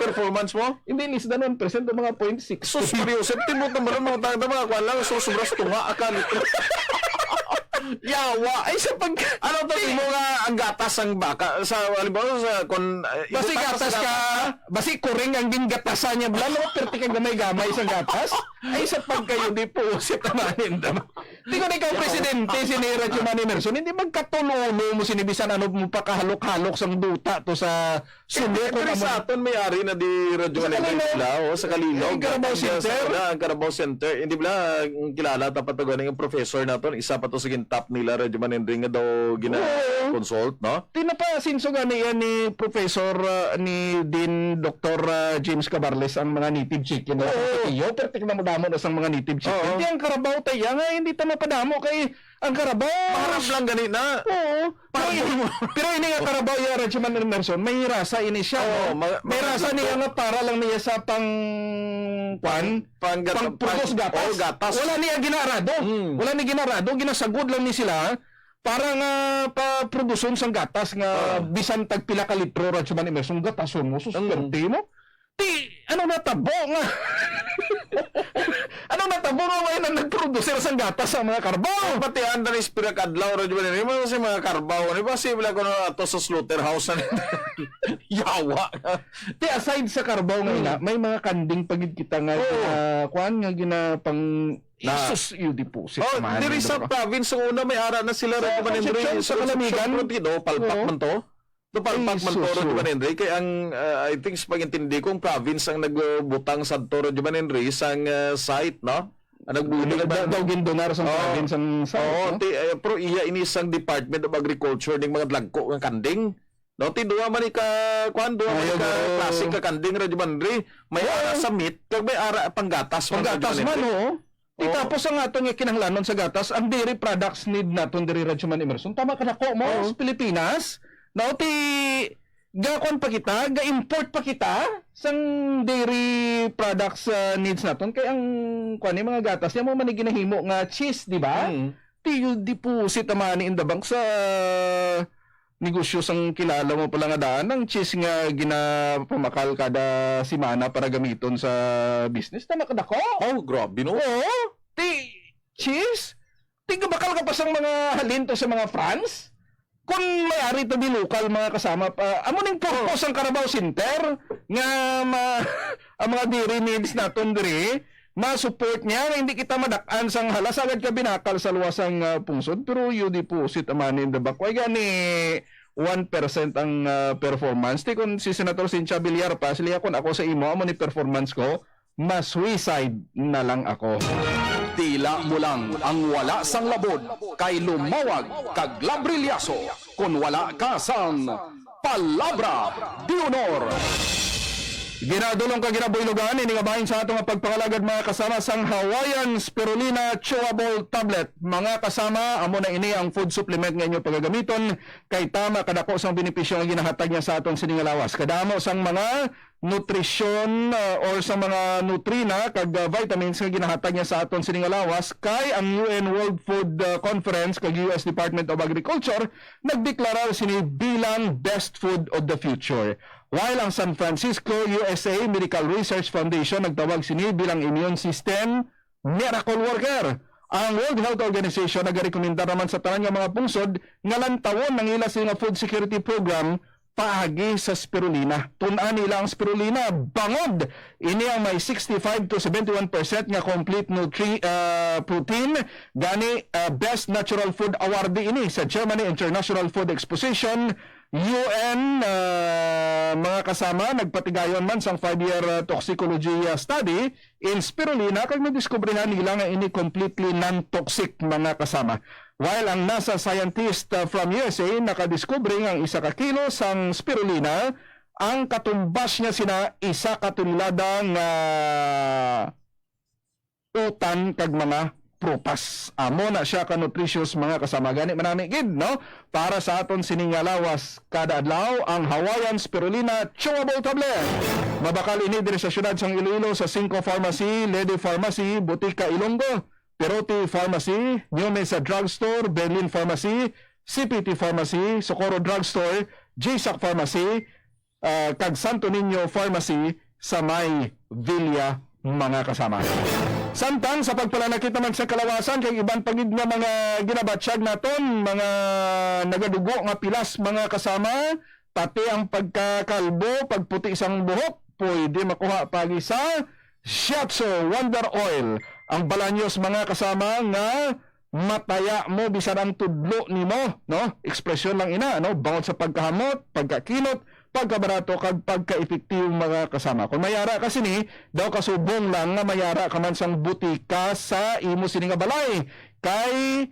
performance mo hindi less than 1% o mga 0.6 so seryoso timot naman mga kwan lang so sobras tunga ka litro yawa ay sa pag ano to mo nga ang gatas ang baka sa halimbawa sa kon basi gatas ka basi kuring ang gingatasan niya blalo perti ka gamay-gamay sa gatas ay sa pagkayo di po usip naman di ko ikaw presidente si Radyo Man Emerson hindi magkatulono mo sinibisan ano mo pakahalok-halok sang duta to sa sulo ko sa aton may-ari na di Radyo Man Emerson sa Kalinog ang Carabao Center hindi bala kilala tapat ng professor naton isa pa to sa top nila Radyo Manendri nga daw gina-consult, no? Tinapasinso gani yan ni Professor ni Dean Dr. James Cabarles ang mga native chicken. Iyo, pertik na mo damo na sang mga native chicken. Hindi ang Carabao tayo nga, hindi ta mapadamo kay ang Carabao. Maharap lang gani na. Oo. Pero ini nga Carabao ya Radyo Man Emerson, may rasa ini siya. May rasa niya nga para lang niya sa pang-produce gatas. Wala niya ginarado. Wala niya ginarado, ginasagod lang ni sila para nga pa-produson sang gatas nga bisan tag pila ka litro Radyo Man Emerson gatason mo susperte mo. Ano natabo nga? Ano natabo nga ngayon ang nag-producer sang gatas sa mga Carabao? Pati anda ni Spirak Adlaw Radyo Man Emerson kasi mga Carabao. Di ba sibla ko na ato sa slaughterhouse na yawa. Aside sa Carabao nga may mga kanding pagid kita nga kuan nga ginapang isus yung deposit. Diri sa province ang una may ara na sila Radyo Man Emerson sa Kalamigan. Palpak man to. Palpak man to Radyo Man Emerson kay ang I think sa pagintindi kong province ang nagbutang sa to Radyo Man Emerson sang site no. Nagbulig daw gindonar sa province ang site. Pero iya ini sang Department of Agriculture ning mga dlagko nga kanding. No, duwa man ka kuan duwa man ka classic ka kanding Radyo Man Emerson may ara sa meat kag may ara panggatas man no. Tapos ang atong kinahanglanon sa gatas, ang dairy products need naton diri Radyo Man Emerson. Tama ka nako mo sa Pilipinas. Now gakon pa kita, ga-import pa kita sang dairy products needs naton kay ang kuan mga gatas niya mo man ginahimo nga cheese, di ba? Ti deposit man in the bank sa negosyo sang kilala mo pala nga daan ng cheese nga ginapamakal kada semana para gamiton sa business na makadako. Oh, grabe no. Oo, ti cheese? Ti bakal ka pa sang mga halinto sa mga France? Kung may-ari to di local mga kasama pa, amo ning purpose ang Carabao Center nga ang mga dairy needs naton diri, ma-support niya nga hindi kita madak-an sang halas agad ka binakal sa luwasang pungsod pero you deposit a money in the back. Why gani 1% ang performance. Ti kung si Senator Cynthia Villar pa, sila kung ako sa imo, amo ni performance ko, ma-suicide na lang ako. Tila mo lang ang wala sang labod kay lumawag kag labrilyaso kung wala ka sang Palabra de Honor. Ginadulong ka ginaboylogan ini nga bahin sa atong pagpangalagad mga kasama sang Hawaiian Spirulina Chewable Tablet. Mga kasama, amo na ini ang food supplement nga inyo pagagamiton kay tama kadako sang benepisyo nga ginahatag niya sa atong siningalawas. Kadamo sang mga nutrisyon or sa mga nutrina kag vitamins nga ginahatag niya sa aton siningalawas kay ang UN World Food Conference kag US Department of Agriculture nagdeklara sini bilang best food of the future. While ang San Francisco, USA Medical Research Foundation nagtawag sini bilang immune system miracle worker. Ang World Health Organization nagarekomenda naman sa tanan nga mga pungsod nga lantawon ng ila sila food security program paagi sa spirulina. Tun-an nila ang spirulina bangod. Ini ang may 65 to 71% nga complete protein. Gani Best Natural Food Award ini sa Germany International Food Exposition. UN mga kasama nagpatigayon man sang 5-year toxicology study in spirulina kag nadiskubrihan nila nga ini completely non-toxic mga kasama. While ang NASA scientist from USA nakadiskubre nga isa ka kilo sang spirulina ang katumbas niya sina isa ka tonelada nga utan kag mga prutas. Amo na siya ka nutritious mga kasama. Gani manami gid no para sa aton siningalawas kada adlaw ang Hawaiian Spirulina Chewable Tablet. Mabakal ini diri sa syudad sang Iloilo sa 5 Pharmacy, Lady Pharmacy, Butika Ilonggo, Perote Pharmacy, New Mesa Drugstore, Berlin Pharmacy, CPT Pharmacy, Socorro Drugstore, JSAC Pharmacy, kag Santo Niño Pharmacy sa may Villa mga kasama. Samtang sa pagpalanakit naman sa kalawasan kay iban pagid nga mga ginabatsyag naton, mga nagadugo nga pilas mga kasama, pati ang pagkakalbo, pagputi isang buhok, pwede makuha pagi sa Shiatsu Wonder Oil. Ang balanyos mga kasama nga mataya mo bisan ang tudlo nimo, no? Ekspresyon lang ina, no? Bangod sa pagkahamot, pagkakinot, pagkabarato kag pagka-epektibo mga kasama. Kung mayara kasi ni, daw kasubong lang nga mayara ka man sang butika sa imo sini nga balay. Kay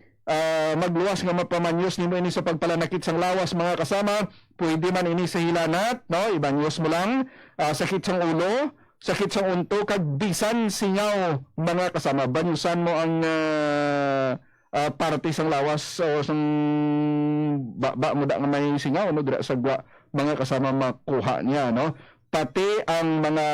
magluwas nga mapamanyos nimo ini sa pagpalanakit sang lawas mga kasama, pwede man ini sa hilanat, no? Ibanyos mo lang, sakit sang ulo, sakit sang unto kag bisan singaw mga kasama. Banyusan mo ang parte sang lawas o sang ba mo da nga may singaw no dira sa gwa mga kasama makuha niya no, pati ang mga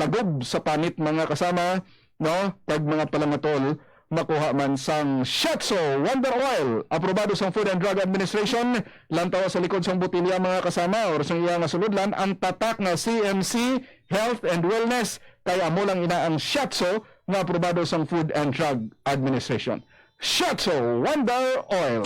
lagob sa panit mga kasama no, pag mga palangatol makuha man sang Shiatsu Wonder Oil, aprobado sang Food and Drug Administration, lantaw sa likod sang botilya mga kasama or sang iya nga sulodlan ang tatak nga CMC Health and Wellness, kay amo lang ina ang Shiatsu nga aprobado sang Food and Drug Administration. Shiatsu Wonder Oil.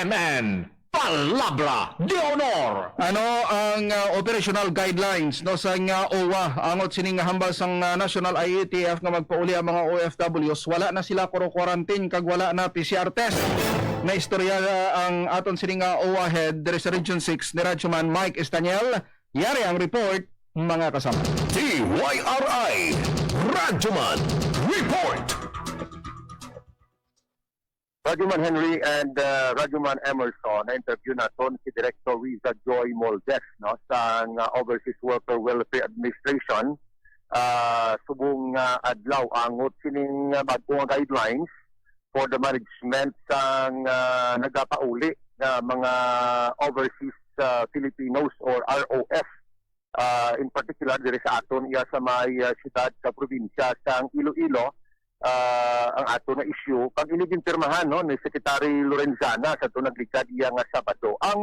RMN Palabra de Honor. Ano ang operational guidelines no sa nga OWA angot sining hambal sang National IATF nga magpauli ang mga OFWs, wala na sila quarantine kag wala na PCR test. Na istorya ang aton sining OWA head diri sa Region 6 ni Radyoman Mike Estaniel. Yari ang report mga kasama. TYRI Radyoman Report. Radyoman Henry and Radyoman Emerson, na-interview natin si Director Riza Joy Moldes no, sa Overseas Worker Welfare Administration. Subong adlaw angot sining bagong guidelines for the management sang nagapauli mga overseas Filipinos or ROF. In particular, diri sa aton iya sa may siyudad sa probinsya sa Iloilo, ang ato na issue pag inibimpirmahan no ni Secretary Lorenzana sa to naglikad iya nga Sabado. Ang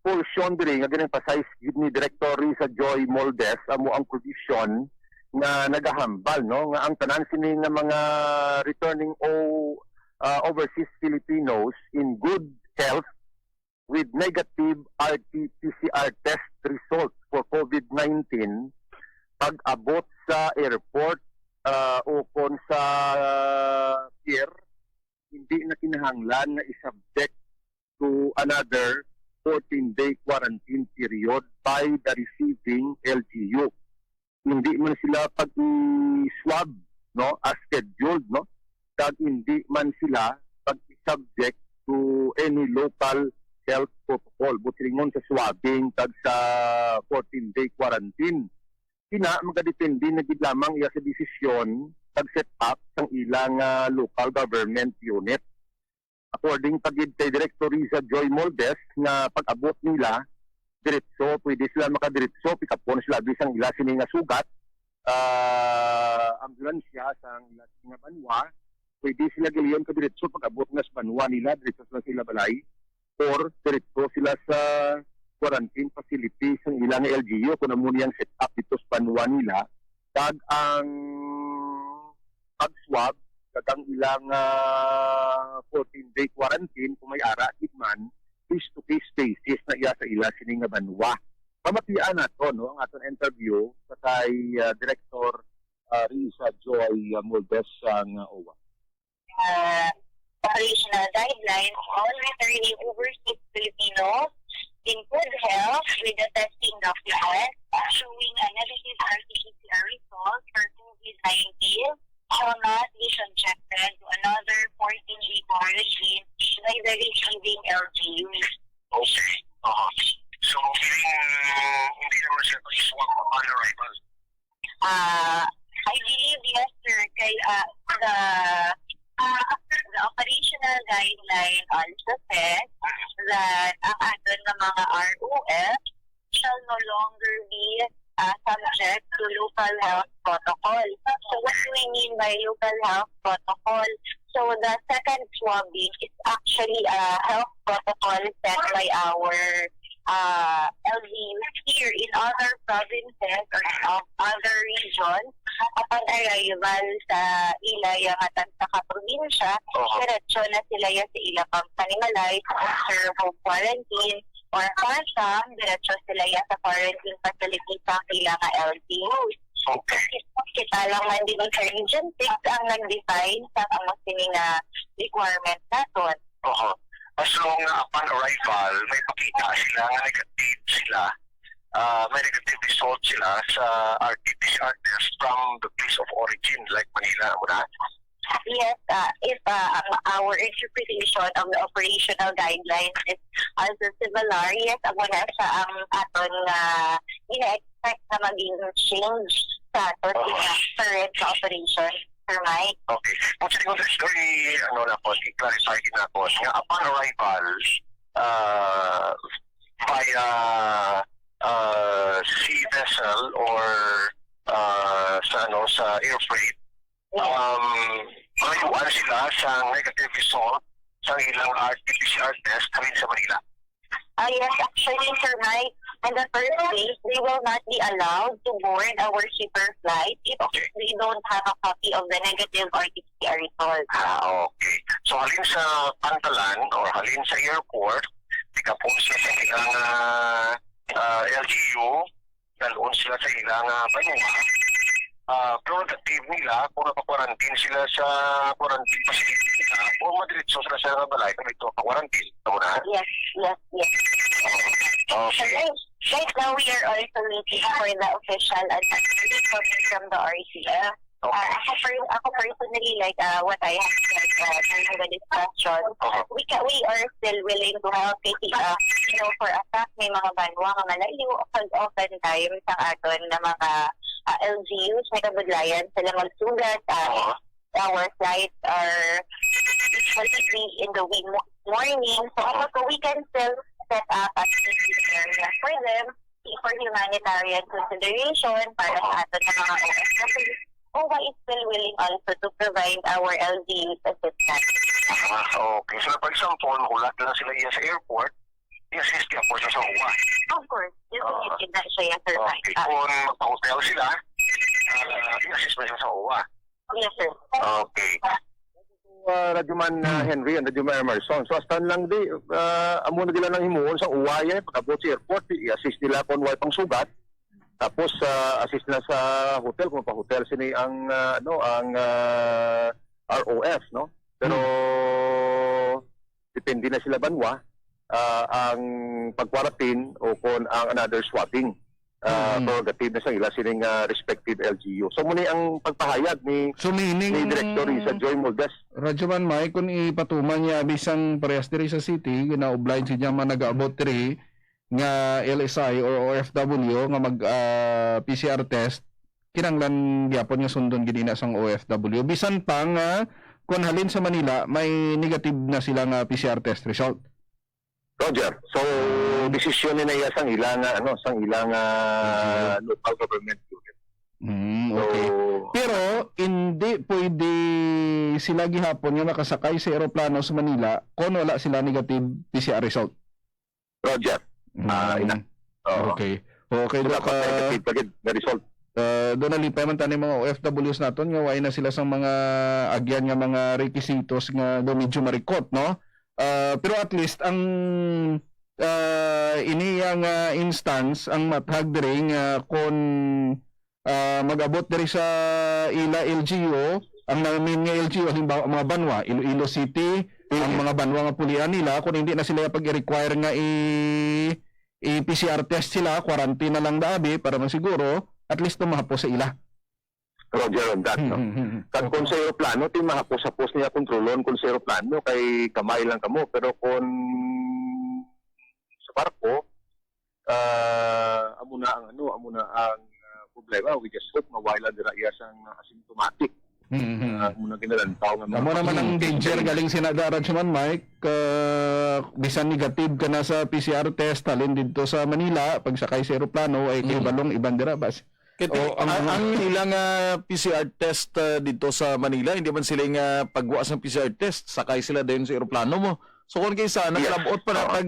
portion diri nga ganang pasayis ni Director Risa Joy Moldes amo ang provision nga nagahambal no nga ang tanan sini nga mga returning overseas Filipinos in good health with negative RT-PCR test results for COVID-19 pag-abot sa airport o kung sa pier, hindi na kinahanglan na isubject to another 14-day quarantine period by the receiving LGU. Hindi man sila pag-swab no, as scheduled, no? Kag hindi man sila pag-subject to any local health protocol butringon sa swabbing tag sa 14-day quarantine. Kina magadepende na gid lamang iya sa desisyon pag set up sang ilang local government unit. According pagid kay Director Risa Joy Moldes nga pag-abot nila diretso pwede sila makadiretso pikapon sila bisang ila sini nga sugat ambulansya sang ila sini nga banwa pwede sila giliyon kadiretso pag-abot nga sa banwa nila diretso sila balay or diretso sila sa quarantine facility sa ilang LGU kung amo niyang set up dito sa banwa nila kag ang pag-swab kag ang ilang 14-day quarantine kung may ara man face-to-face basis na iya sa ila sini nga banwa. Pamatian nato no ang aton interview sa kay Director Risa Joy Moldes ng OWA. Operational guidelines on returning overseas Filipinos in good health with a testing document showing a negative RT-PCR result for COVID-19 shall not be subjected to another 14-day quarantine by the receiving LGUs. Okay. So, hindi naman siya swab on arrival? I believe yes, sir. Kay the operational guideline also says that ang aton na mga ROF shall no longer be subject to local health protocol. So what do we mean by local health protocol? So the second swabbing is actually a health protocol set by our LGUs here in other provinces or other regions. Upon arrival sa ilaya nga sa kaprobinsya, diretso na sila sa ilang panimalay, observe home quarantine, or kasam, diretso sila sa quarantine facility sa ilang LGUs. Okay. Kita lang man din sa Region 6 ang nag-define sa mga na requirement natin. As long upon arrival, may pakita sila, negative sila, may negative result sila sa RT-PCR test from the place of origin, like Manila, muna? Yes, if our interpretation of the operational guidelines is also similar, yes, ako na sa ang aton ina-expect na maging change sa aton current operation. Sir Mike? Okay. Kung sa tingin ko, i-clarify din ako, nga upon arrival, via sea vessel or sa air freight, mayuan sila sa negative result sa ilang RT-PCR test kami sa Manila. Yes, actually, Sir Mike, in the first place, they will not be allowed to board our shipper flight if they don't have a copy of the negative RT-PCR result. Okay. So, halin sa pantalan or halin sa airport, tikapon sila sa ilang LGU, daloon sila sa ilang banwa. Prerogative nila kung napa-quarantine sila sa quarantine facility nila o madiretso sila sa balay kung ito pa-quarantine. Yes. Okay. Right now, we are also waiting for the official announcement from the RCF. Ako personally, like what I have said during the discussion, we are still willing to help for a fact, may mga banwa nga malayo, often times sa aton na mga LGUs, may kabudlayan sila magsugat our flights are usually be in the morning. So we can still set up a sleeping area for them for humanitarian consideration para sa atin ng mga OFW. OWA is still willing also to provide our LGUs assistance. Okay. So, for example, ulat lang sila iya sa airport, i-assist niya po siya sa UWA. Of course, yun na siya survive. Okay. Kung pa-hotel sila, i-assist mo siya sa UWA. Yes, sir. Okay. Radyoman Henry and Radyoman Emerson. So, astan lang di, amo na nila nang himuon sa UWA yan, pagkabot sa airport, i-assist nila kung wala pang sugat. Tapos, assist na sa hotel, kung pa-hotel sini ang, ROF, no? Pero, depende na sila banwa, ang pag-quarantine o kung ang another swabbing. Prerogative na sa ila sining respective LGU. So muna ang pagpahayag ni Director Risa Joy Moldes. Radyoman Mike, kung ipatuman niya bisang parehas diri sa city, gina-oblige siya man nag-abot diri nga LSI or OFW nga mag PCR test, kinanglan gyapon nga sundon gid ina sang OFW. Bisan pa nga kung halin sa Manila, may negative na sila nga PCR test result. Roger. So desisyon ni naya sang ilang local government unit. Okay. Pero hindi pwede sila gihapon nga makasakay sa eroplano sa Manila kung wala sila negative PCR result. Roger. Okay. Okay, Wala Doc. pa negative na result. Doon nalipay man tani mga OFWs naton nga way na sila sa mga agyan nga mga requisitos nga do medyo marikot, no? Pero at least ang iniyang instance ang mathag diri nga kon mag-abot diri sa ila LGU, ang namin nga LGU halimbawa mga banwa Iloilo City, ang mga banwa nga pulian nila kung hindi na sila pag-require nga i-PCR test sila, quarantine na lang daabi para masiguro at least mahapos sa ila. Roger on that, no? Kag kung sa aeroplano, ti mahapos-hapos niya kontrolon kung sa aeroplano, kay kamay lang kamo. Pero kung sa barko, amo na ang problema. We just hope mawala dira iya sang asymptomatic. Muna kinalantaw nga. Amo naman ang danger galing sinadaran siya man, Mike. Bisan negative ka na sa PCR test, halin dito sa Manila, pag sakay sa aeroplano, ay kay balong iban dira bas. Ang ilang PCR test dito sa Manila, hindi man sila nga pagbuas ng PCR test, sakay sila din sa eroplano mo. So kung kaysa nakalabot pa na pag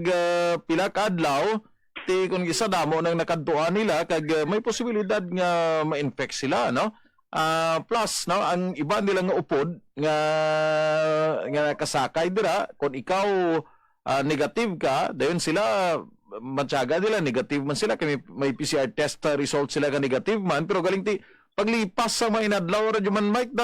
pila ka adlaw, ti kung kaysa damo nang nakadtuan nila kag may posibilidad nga ma-infect sila, no? Plus no, ang iba nila nga upod nga kasakay dira, kung ikaw negative ka, dayon sila matyaga nila, negative man sila, kaya may PCR test result sila ka negative man, pero galing ti paglipas sa mga inadlaw radyo man, Mike,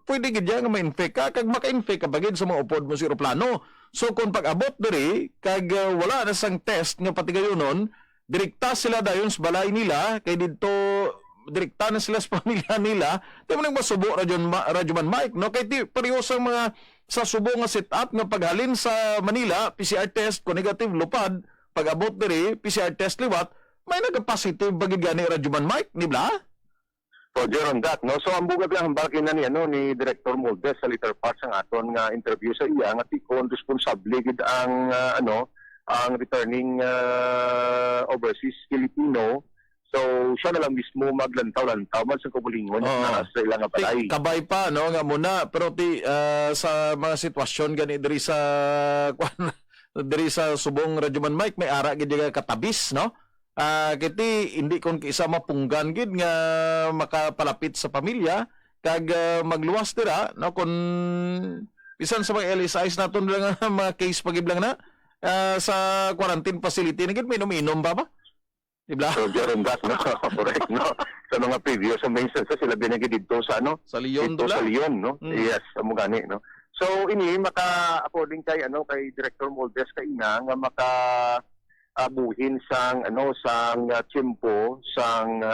pwede gid nga ma-infect ka, kag maka-infect ka bagid sa mga upod mo sa aeroplano. So kung pag-abot diri kag wala na sang test nga pati gayonon, direkta sila dayon sa balay nila, kay didto direkta na sila sa pamilya nila, di mo nang masubo radyo man, Mike, no? Kay ti pareho sa mga sa subo nga set-up nga paghalin sa Manila, PCR test ko negative lupad, pag-abot diri PCR test liwat, may nag-positive bagid gani radyoman, Mike, ni bla? Roger on that, no? So ang bugad lang hambakin na ni Director Moldes sa later parts ang aton nga interview sa iya nga tikon responsable gid ang ang returning overseas Filipino. So siya na lang mismo maglantaw-lantaw man sa kabulingon na sa ilang balay. Kabay pa no nga muna, pero ti sa mga sitwasyon gani diri sa diri sa subong radyoman, Mike, may ara gid nga katabis, no? Kiti hindi kon isa mapunggan gid nga makapalapit sa pamilya kag magluwas dira, no? Kun bisan sa mga LSIs naton lang mga case pagiblang na sa quarantine facility na gid minom-inom ba? Diba? So, Jerome, that, no? Correct, no? Sa mga previous instances, sila binigay dito sa, Sa Leon, dito sa Leon, no? Yes, amo gani, no? So, ini, according kay, kay Director Moldes, kaina, nga abuhin sang sang tiyempo sang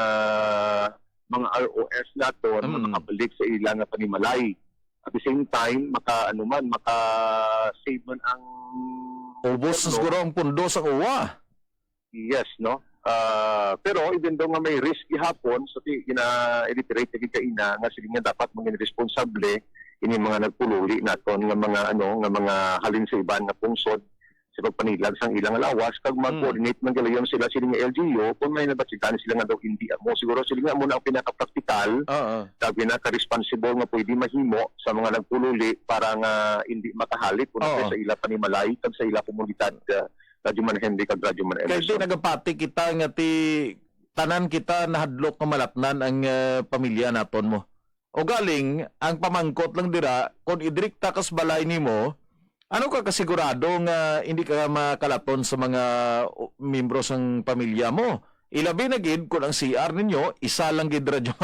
mga ROS naton makabalik sa ilang panimalay. At the same time maka-save man ang ubos siguro ang pundo sa uwa. Yes, no. Pero even though nga may risk ihapon, so ina-reiterate kay kaina nga sila nga dapat maging responsable ini mga nagpululi naton nga mga nga mga halin sa iban nga pungsod sa pagpanilag sang ilang lawas kag mag-coordinate man galayon sila nga LGU kung may nabatsitan sila nga daw hindi mo siguro sila nga muna ang pinaka-practical kag pinaka-responsible nga pwede mahimo sa mga nagpululi para nga hindi makahalik kung sa ila panimalay kag sa ila komunidad Radyo Man Henry kag Radyo Man Kaya di Emerson. nagapati kita nga ti tanan kita nahadlok nga malatnan ang pamilya naton mo. O galing, ang pamangkot lang dira, kung idirikta kas balay nimo, ano ka kasigurado nga hindi ka makalaton sa mga membro sang pamilya mo? Ilabi na gid kung ang CR ninyo, isa lang gid radyo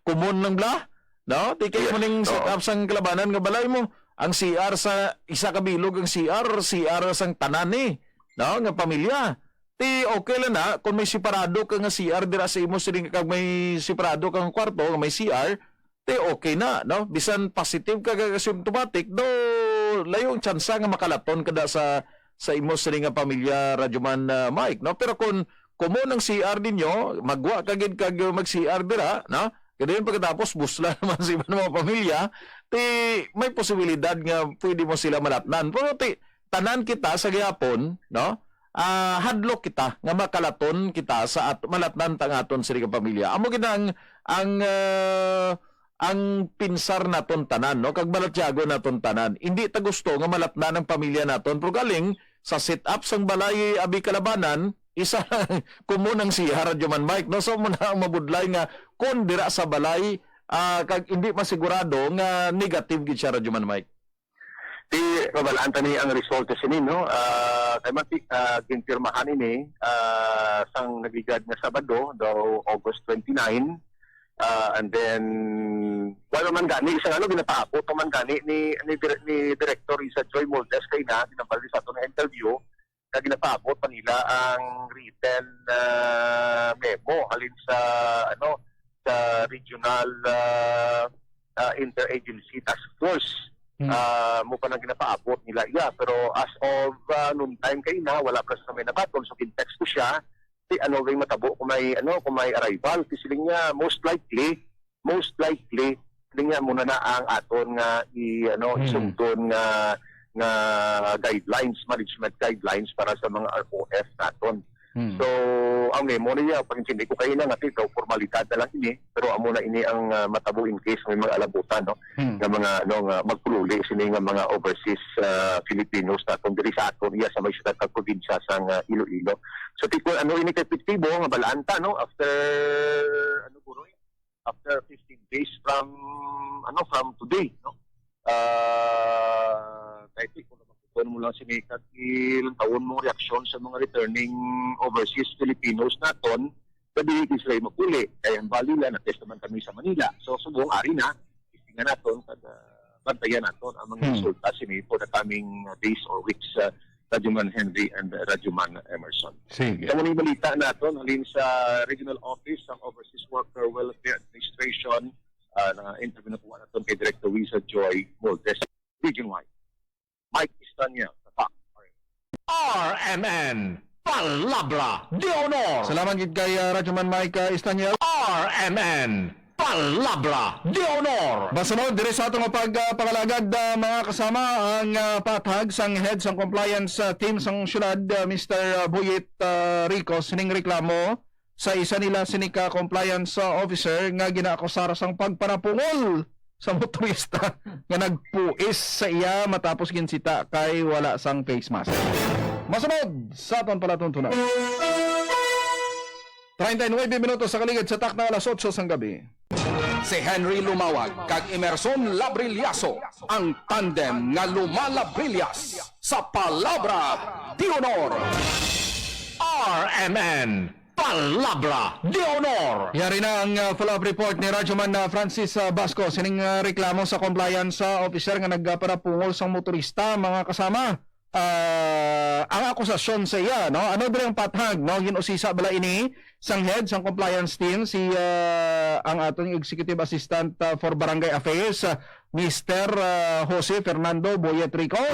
kumun lang bla? No? Di kayo mo ning set up sang kalabanan nga balay mo. Ang CR sa isa ka bilog ang CR sang tanan ni. No, nga pamilya. Ti okay lang na kung may separado ka nga CR dira sa imo siling kag may separado kang kwarto nga may CR, ti okay na, no? Bisan positive ka symptomatic, do layong tsansa nga makalaton kada sa imo siling nga pamilya Radyo Man Mike, no? Pero kung kumo ng CR ninyo, magwa ka gid kag mag-CR dira, no? Kaya pagkatapos busla naman sa ibang mga pamilya, ti may posibilidad nga pwede mo sila malatnan. Pero ti tanan kita sa gihapon, no? Hadlok kita nga makalaton kita sa malatnan tang aton sa pamilya. Amo gid ang pinsar naton tanan, no? Kag balatyago naton tanan. Hindi ta gusto nga malatnan ang pamilya naton, pero galing sa set-up sang balay abi kalabanan, isa kumunang si Radyo Man Mike, no? So muna ang mabudlay nga kung dira sa balay kag hindi masigurado nga negative gid siya Radyo Man Mike. Ti mabalaan tani ang result sa no kay mati ginpirmahan ini sang nagigad nga Sabado daw August 29 and then wala man gani isang ginapaako to man gani ni Director Isa Joy Moldes kay na ginabali sa ato na interview na ginapaako pa nila ang written memo halin sa sa regional interagency task force. Mo pa nang ginapaabot nila pero as of noon time kay na wala pa sa may nabaton so kin-text ko siya si ray matabo kung may arrival kasi siling niya most likely siling niya muna na ang aton nga isugdon nga guidelines, management guidelines para sa mga ROF naton. So ang memo niya pag hindi ko kayo na nga daw formalidad na lang ini pero amo na ini ang matabo in case may mga alabutan nga mga magpululi sini nga mga overseas Filipinos naton diri sa aton iya sa may siyudad kag probinsya sang Iloilo. So tipo ini kay epektibo nga balaanta after after 15 days from today kahit kung kung mo lang sinikat ilang taon mong reaksyon sa mga returning overseas Filipinos naton, sabi Israel magpuli. Kaya ang balila na test naman kami sa Manila. So subong ari na, istingan naton, bantayan naton ang mga resulta sini for the coming days or weeks Radyo Man Henry and Radyo Man Emerson. Sige. Sa mga balita naton, halin sa Regional Office ng Overseas Worker Welfare Administration, na interview na po naton kay Director Risa Joy Moldes, region-wide. Mike Istanya, Tatak. RMN Palabra de Honor. Salamat gid kay Radyo Man Mike Istanyel. RMN Palabra de Honor. Basunod dire sa atong pagpangalagad mga kasama ang patag sang head sang compliance team sang syudad Mr. Buyit Rico sining reklamo sa isa nila sinika compliance officer nga ginaakusar sang pagpanapungol sa motorista nga nagpuis sa iya matapos ginsita kay wala sang face mask. Masunod sa aton palatuntunan. 39 minutos sa kaligid sa takna alas 8 sang gabi. Si Henry Lumawag kag Emerson Labrillaso ang tandem nga lumalabrillas sa Palabra de Honor. RMN Palabra de Honor. Yari na ang follow-up report ni Radyoman Francis Basco sining reklamo sa compliance officer nga nagparapungol sang motorista mga kasama. Ang akusasyon sa iya ano dire ang patag ginusisa bala ini sang head sang compliance team si ang atong executive assistant for barangay affairs Mr. Jose Fernando Boyet Rico.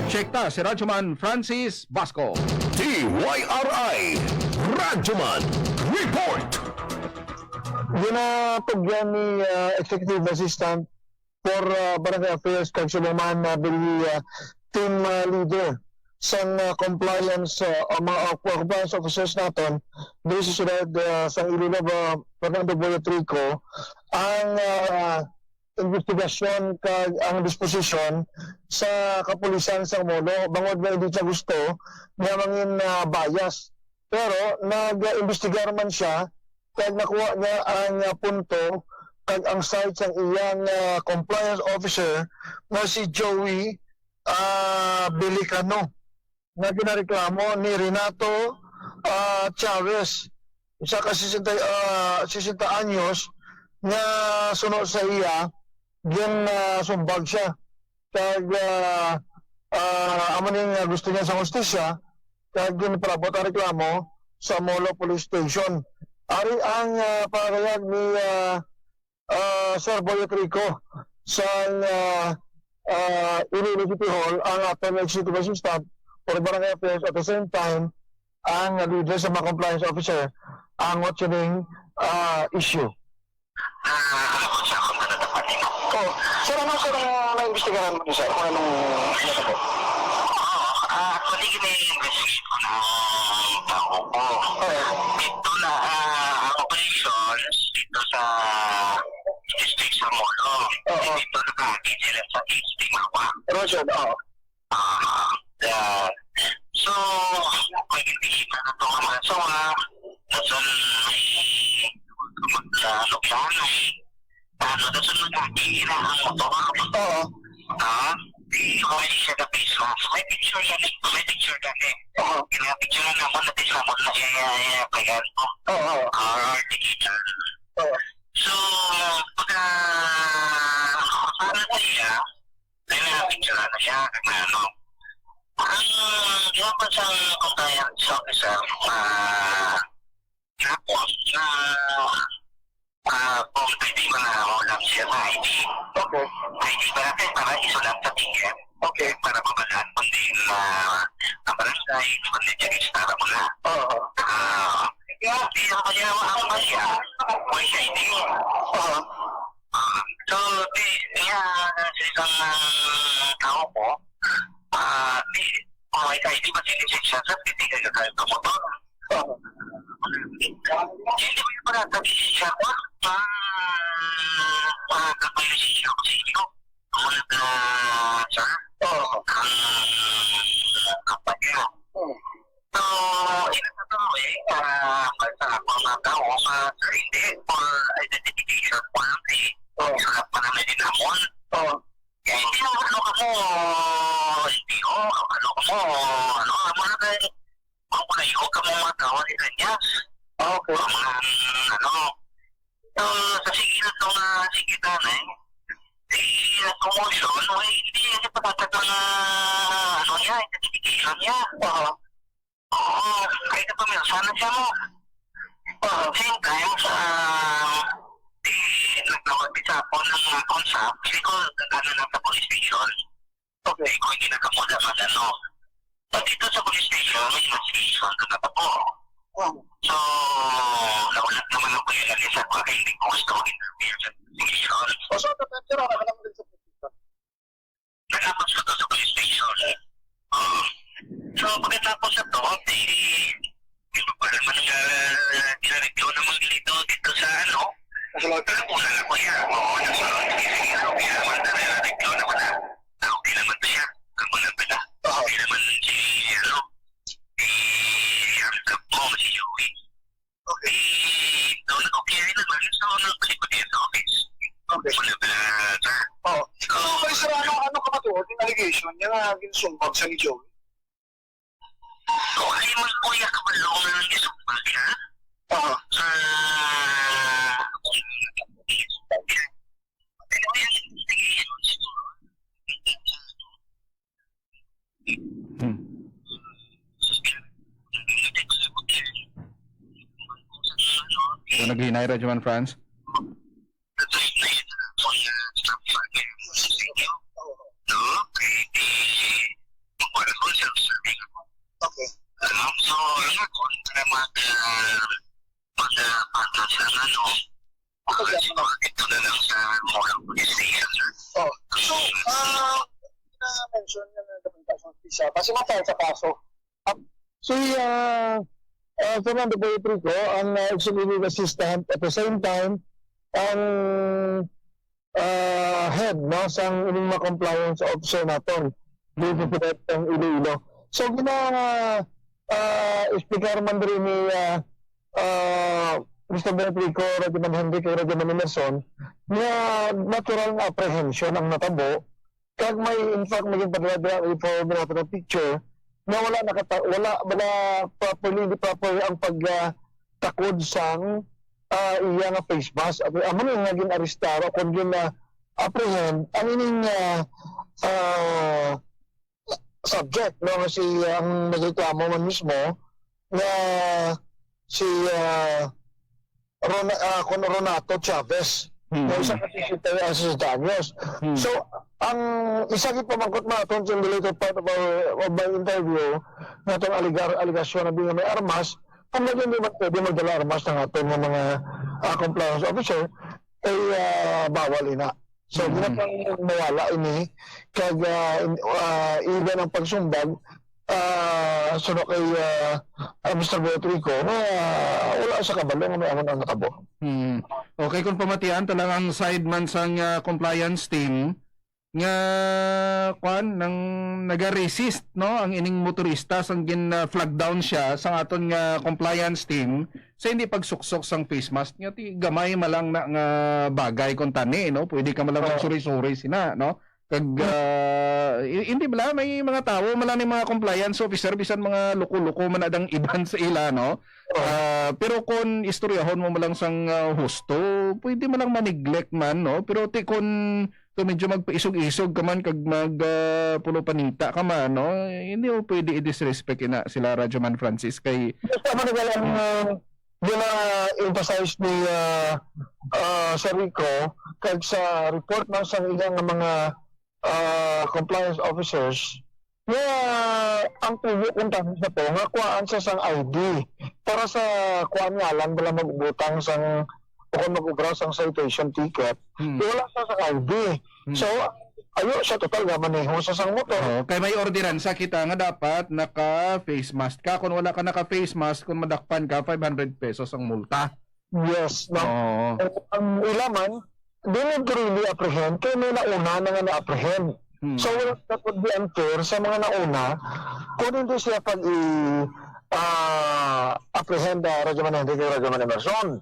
Check ta si Radyoman Francis Basco. TYRI Radyoman Report. Ginatugyan ni Executive Assistant for Barangay Affairs kag Suluman team leader sa compliance mga compliance officers naton dito sa siyudad sa Iloilo Fernando Boyo Trico ang investigasyon kag ang disposisyon sa kapulisan sa Molo bangod na hindi siya gusto nga mangin bias, pero nag-investigar man siya kag nakuha niya ang punto kag ang side sa iyang compliance officer na si Joey Belicano na ginareklamo ni Renato Chavez, isa ka 60 anyos nga sunod sa iya gin sumbag siya kag amo ning gusto niya sa hustisya kag ginapalabot ang reklamo sa Molo Police Station. Ari ang parayag ni Sir Boyo Trico sa Iloilo City Hall ang ating executive staff for Barangay Affairs at the same time ang leader sa mga compliance officer ang watching issue. Sir, ano sir ang naimbestigahan mo niyo, sir? Kung anong nasabi? Actually, gina-investigate ko na ang tao ko. Dito na operations dito sa district sa Molo. Dito nakakit sila sa East Timawa. Roger, oo. So, may hindi na ito kamasawa. Dasan may magluklahan ay dasan magkakira ang motor. Oo. May siya na face mask. May picture yan eh. May picture yan eh. Pinapicture na naman natin sa mga payan ko. Digital. So, pagka para na siya, may pinapicture na siya. Ang ginawa sa compliance officer tapos kung pwede mo na ulam siya sa ID. Okay. ID ba natin para isulat sa ticket? Okay. Para mabalaan kung din ang barangay, kung din siya istara mo na. Kaya ang kanya ang masya, may siya ID. So, kaya sa isang tao po, may ID ba sinisip siya sa titigay ka kayo ng motor? Hindi mo yung pagkakabisi siya ko. Pagkakabisi siya ko sa inyo. Umunag na, sir. Ang kampanya. So, inatatawa basta ako mga tao sir, hindi for identification form sulat pa namin din namon. Kaya hindi naman ano ka mo, hindi ko, ano ka mo, mga kayo. Kung kayo ka mo mga tao ni Kanyas. Okay. So, sa sigilan ng sigitan commotion, hindi niya patatagal na niya, identification niya. Kahit na pamirsa na siya mo. Same time sa naglawagpisa po ng concept, kasi ko gagana lang sa police station. Okay. Kung hindi nakamuda So, dito sa police station, may investigation na po. So, naulat naman ang pagkagali sa mga hindi ko gusto mag-interview sa investigation. So, pero ako naman din sa police station. Nagapos ko to sa police station. So, pagkatapos na to, hindi pa naman dinareview naman dito sa una na ko yan. Kaya naman dinareview naman na. Okay naman to siya. Kamu na pala. Okay naman si si Joey. Okay. Doon okay naman. So, nagbalik ko din sa office. Okay. Wala pala, sir. So, may sir, ano ka ba to? Yung allegation niya nga ginsumbag siya ni Joey? Okay, magkuya ka ba lang na isumbag siya? So, naghinay Rajuman France. Ito na lang sa Molang Police Station. siya kasi mapahal sa kaso. Si Fernando Boytrico, ang executive assistant, at the same time, ang head no, sang ining mga compliance officer naton dito sa Iloilo. So, speaker man rin ni Mr. Boytrico, Radyoman Henry, kay Radyoman Emerson, na natural na apprehension ang natabo, kag may, in fact, maging padala for the picture, na wala properly ang pagtakod sang iya nga face mask at amo nga naging arestado kung gin apprehend ang ining subject no nga si ang nagreklamo man mismo na si Ronato Chavez na isa kasi si Daniels. So ang isa gid pamangkot naton sa related part of my interview na itong aligasyon na bilang may armas, kung nagyan di pwede magdala armas ng aton ng mga compliance officer, ay bawal ina. So, ginapang mawala ini, kag even ang pagsumbag, suno kay Mr. Boytrico na wala sa kabalo nga may amon ang nakabo. Okay, kung pamatian talagang side man sang compliance team nga nang naga-resist no ang ining motorista sang gin-flag down siya sa aton nga compliance team sa hindi pagsuksok sang face mask nga ti gamay malang na nga bagay kon tani no pwede ka malang magsuri-suri sina no kag hindi bala may mga tao malang ni mga compliance officer bisan mga loko-loko man adang iban sa ila no. Pero kung istoryahon mo malang sang husto pwede malang ma-neglect man no pero ti kun medyo magpaisog-isog ka man kag pulo panita ka man no hindi mo pwede i-disrespect ina sila Radyoman Francis kay basta man emphasize ni Sir Rico kag sa report ng sang ilang mga compliance officers na ang tuyo kung tanong sa to nga kuhaan sa sang ID para sa kuhaan nga lang bala mag-ubutang sang o kung mag-ubra sang citation ticket wala sa ID. So ayo siya total nga maneho sa sang motor. Kay may ordinansa kita nga dapat naka-face mask ka. Kung wala ka naka-face mask, kung madakpan ka, 500 pesos ang multa. Yes, no. Ang ilaman, di mo really apprehend, kaya may nauna na nga na-apprehend. So, that would be unfair sa mga nauna kung hindi siya apprehend Radyoman Henry kay Radyoman Emerson.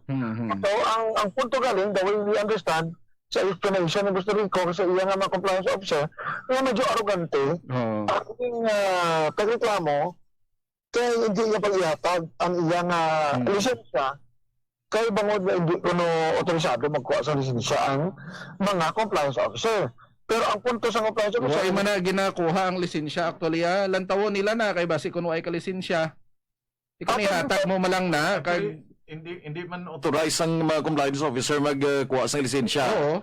So, ang punto galing, the way we understand, sa explanation ng Mr. Rico kasi iya nga mga compliance officer na medyo arrogante ang ating pagreklamo kaya hindi niya pag-ihatag ang iya nga lisensya kaya bangod na hindi kuno otorisado magkuha sa lisensya ang mga compliance officer. Pero ang punto sa compliance officer ay man na ginakuha ang lisensya actually lantawon nila na kay basi kuno ay ka lisensya ikaw ihatag mo malang na kag hindi man authorized ang mga compliance officer magkuha sa lisensya. Oo.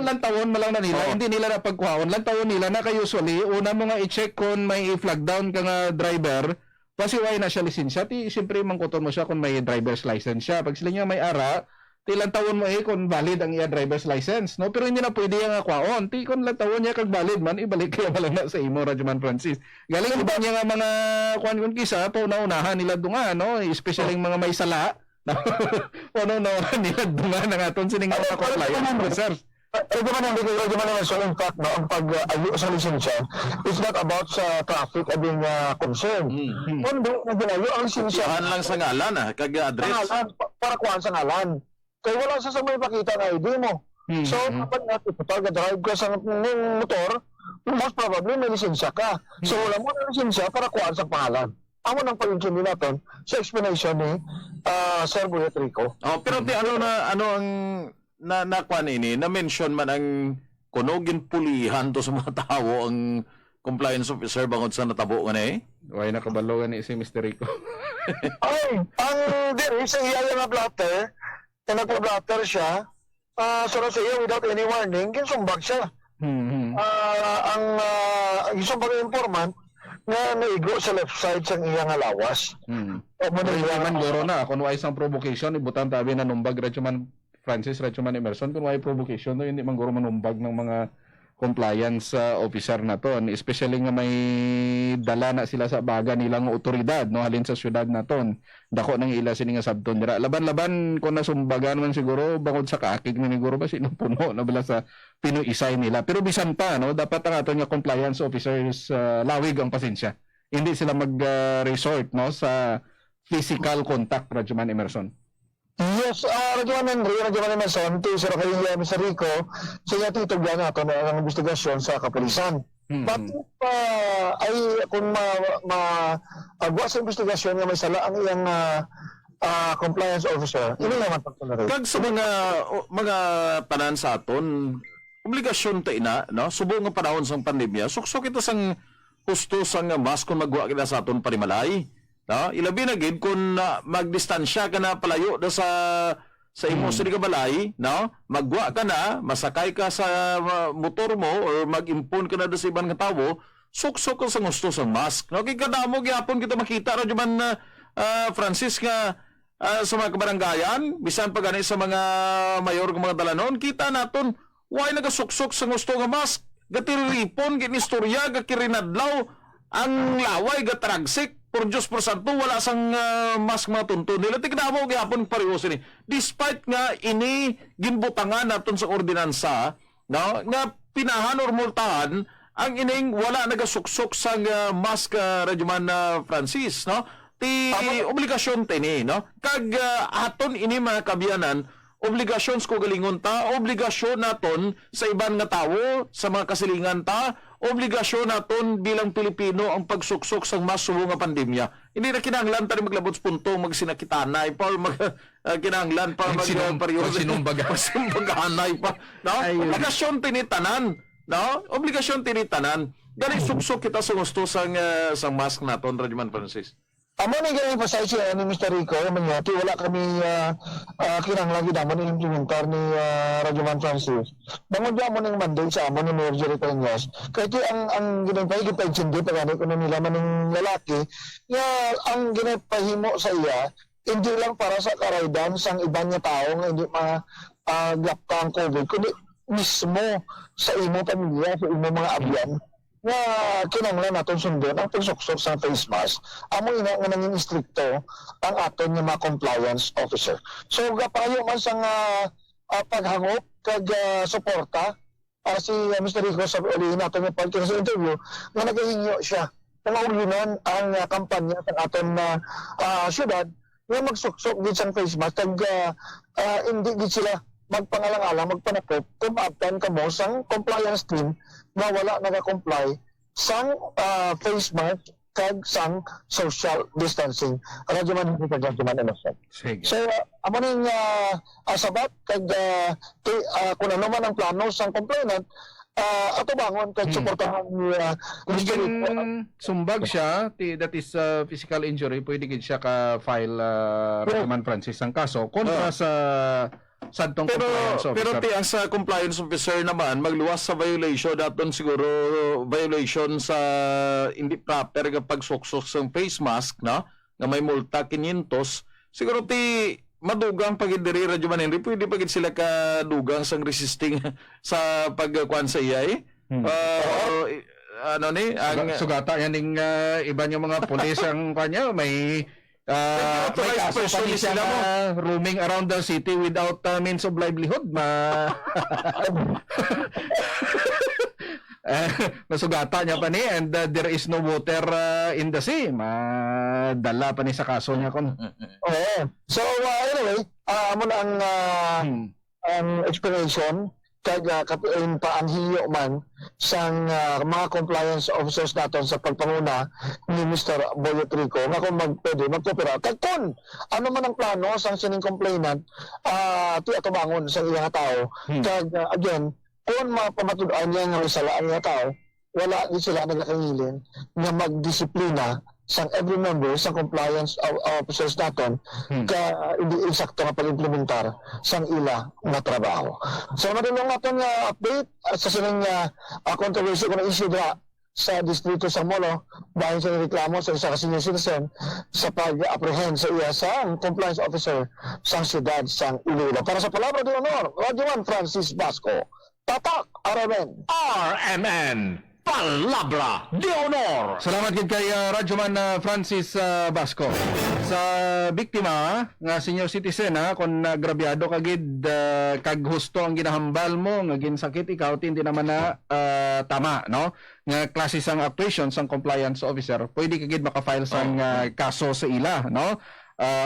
Lantawon malang na nila. Hindi nila na pagkuhaon. Lantawon nila na kay usually una mo nga i-check kung may i-flag down ka nga driver. Kasi why na siya lisensya. Siyempre mangkuton mo siya kung may driver's license siya. Pag sila niya may ara, lantawon mo kung valid ang iya driver's license. No? Pero hindi na pwede nga kuhaon. Kung lantawon niya kag valid man, ibalik kaya malang na sa imo, Radyoman Francis. Galing iba niya nga mga kuan kisa, pauna-unahan nila dunga, no? Especially yung mga may sala. Pauna-unahan nila dunga ng aton sining mga compliance officers. Radyoman Emerson, in fact, no, ang pag-ayo sa lisensya is not about sa traffic abing concern. Kundi na ginayo ang lisensya. Kuhaan lang sa ngalan kag address. Para kuhaan sa ngalan. Kaya wala sa may pakita ng ID mo. So, kapag drive ka sa motor, most probably may lisensya ka. So, wala mo na lisensya para kuhaan sa pangalan. Amo nang pag-intindi natin sa explanation ni Sir Boytrico. Pero ano ang nakuan ini, na-mention man ang kunogin pulihan to sa mga tao ang compliance officer bangod sa natabo nga eh? Why nakabalo ni si Mr. Rico? Ay, ang diri sa iya nga blatter, na nagpa-blatter siya, sunod sa iyo without any warning, kinsumbag siya. Ang isumbag ng informant na naigo sa left side sa iya nga lawas. Man goro na, kung why isang provocation, ibutan tabi na numbag Radyoman Francis, Radyoman Emerson, kung why provocation, no, hindi man goro manumbag ng mga compliance officer naton, especially nga may dala na sila sa baga nilang otoridad no halin sa syudad naton. Dako nang ila sini nga sabton dira. Laban-laban ko na sumbagan man siguro bangod sa kaakig na siguro ba sinupuno na bala sa Pinoy isay nila. Pero bisan pa no, dapat ang aton nga compliance officers lawig ang pasensya. Hindi sila mag-resort no sa physical contact, Radyoman Emerson. Yes, Radyoman Henry, Radyoman Emerson, ti Sir Kay Mr. Rico, siya titugyan nato na ang investigasyon sa kapulisan. But ay kung agwa sa investigasyon nga may sala ang iyang compliance officer, ini naman pagtunay. Kag sa mga tanan sa aton, obligasyon ta ina, no? Subo nga panahon sang pandemya, suksok kita sang husto sang mask kung magwa kita sa aton panimalay. No? Ilabi na gid kung magdistansya ka na palayo da sa imo sa balay, no? Magwa ka na, masakay ka sa motor mo or mag-impon ka na da sa ibang nga tawo, suksok ka sa gusto sa mask. No? Kaya kadamo gyapon kita makita radyo man Francis nga sa mga kabaranggayan, bisan pa gani sa mga mayor ng mga dalanon, kita naton why nagasuksok sa gusto nga mask. Gatiripon, ginistorya, gakirinadlaw, ang laway, gatragsik, por Diyos por Santo, wala sang mask matunto nila. Tignan mo, gihapon pareho sini. Despite nga ini ginbutangan naton sa ordinansa, no, nga pinahan or multahan, ang ining wala nagasuksok sang mask, Radyoman Francis, no? Ti obligasyon tini, no? Kag aton ini mga kabiyanan, obligasyon ko galingon ta, obligasyon naton sa iban nga tawo, sa mga kasilingan ta, obligasyon naton bilang Pilipino ang pagsuksok sa masubo nga pandemya. Hindi na kinahanglan ta maglabot punto, magsinakitanay pa, kinahanglan pa magsinumbagahanay pa. No? Obligasyon tinitanan. No? Obligasyon tinitanan. Dali suksok kita sa gusto sang mask naton, Radyoman Francis. Amo na ganyan pa sa siya ni Mr. Rico, manyati wala kami kinahanglan gid mo ni implementar ni Radyoman Francis. Bangon di mo ning mandate sa amo ni Mayor Jerry Peñas. Kaya ang ginapay gipensindi pagani kuno nila maning lalaki, nga ang ginapahimo sa iya hindi lang para sa karaydan sang iban nga tao nga hindi maglapka ang COVID, kundi mismo sa imo pamilya, sa imo mga abyan nga kinahanglan naton sundon ang pagsuksok sa face mask. Amo ina nga nanging istrikto ang aton nga mga compliance officer. So gapayo man sang paghangop kag suporta si Mr. Rico sa uli naton nga pagkita sa interview nga nagahinyo siya nga ulinan ang kampanya sa aton syudad nga magsuksok gid sang face mask kag hindi gid sila magpangalang-alang, magpanakop kung maabtan ka mo sang compliance team na wala nag-comply sang face mask kag sang social distancing. Radyoman Emerson. So, amo ning sabat kag kung ano man ang plano sang complainant, ato bangon kag suportahan ni Kung sumbag siya, that is physical injury, pwede gid siya ka-file Radyoman Francis ang kaso kontra sa sadtong compliance officer. Pero ti ang sa compliance officer naman magluwas sa violation daton siguro violation sa hindi proper nga pagsuksok sa face mask, no? Nga may multa 500. Siguro ti madugang pagidiri Radyoman Henry, pwede pagid sila kadugang sang resisting sa pagkuan sa iya ano ni ang sugata yan ning iba yung mga pulis ang kanya may may kaso pa niya siya roaming around the city without means of livelihood. Nasugata niya pa ni and there is no water in the sea. Madala pa ni sa kaso niya kon. So anyway, amo na ang explanation kag paanhiyo man sang mga compliance officers naton sa pagpanguna ni Mr. Boyet Rico nga kung magkopera kag kun ano man ang plano sang sining complainant ti ato bangon sa iyang tao kag again kung mapamatud-an niya nga salaan nga tao wala di sila nagakangilin nga magdisiplina sang every member sa compliance officers naton ka hindi eksakto nga pag-implementar sang ila nga trabaho. So madulong naton nga update sa sining controversy kung issue sa distrito sa Molo dahil sa reklamo sa isa ka senior citizen sa pag-apprehend sa iya sang compliance officer sang siyudad sang Iloilo. Para sa Palabra de Honor, Radyoman Francis Basco, Tatak RMN. RMN Palabra de Honor. Salamat gid kay Radyoman Francis Basco. Sa biktima nga senior citizen kon grabyado ka gid kag husto ang ginahambal mo nga ginsakit ikaw hindi naman na tama no nga klase sang actuation sang compliance officer pwede ka gid maka-file sang kaso sa ila no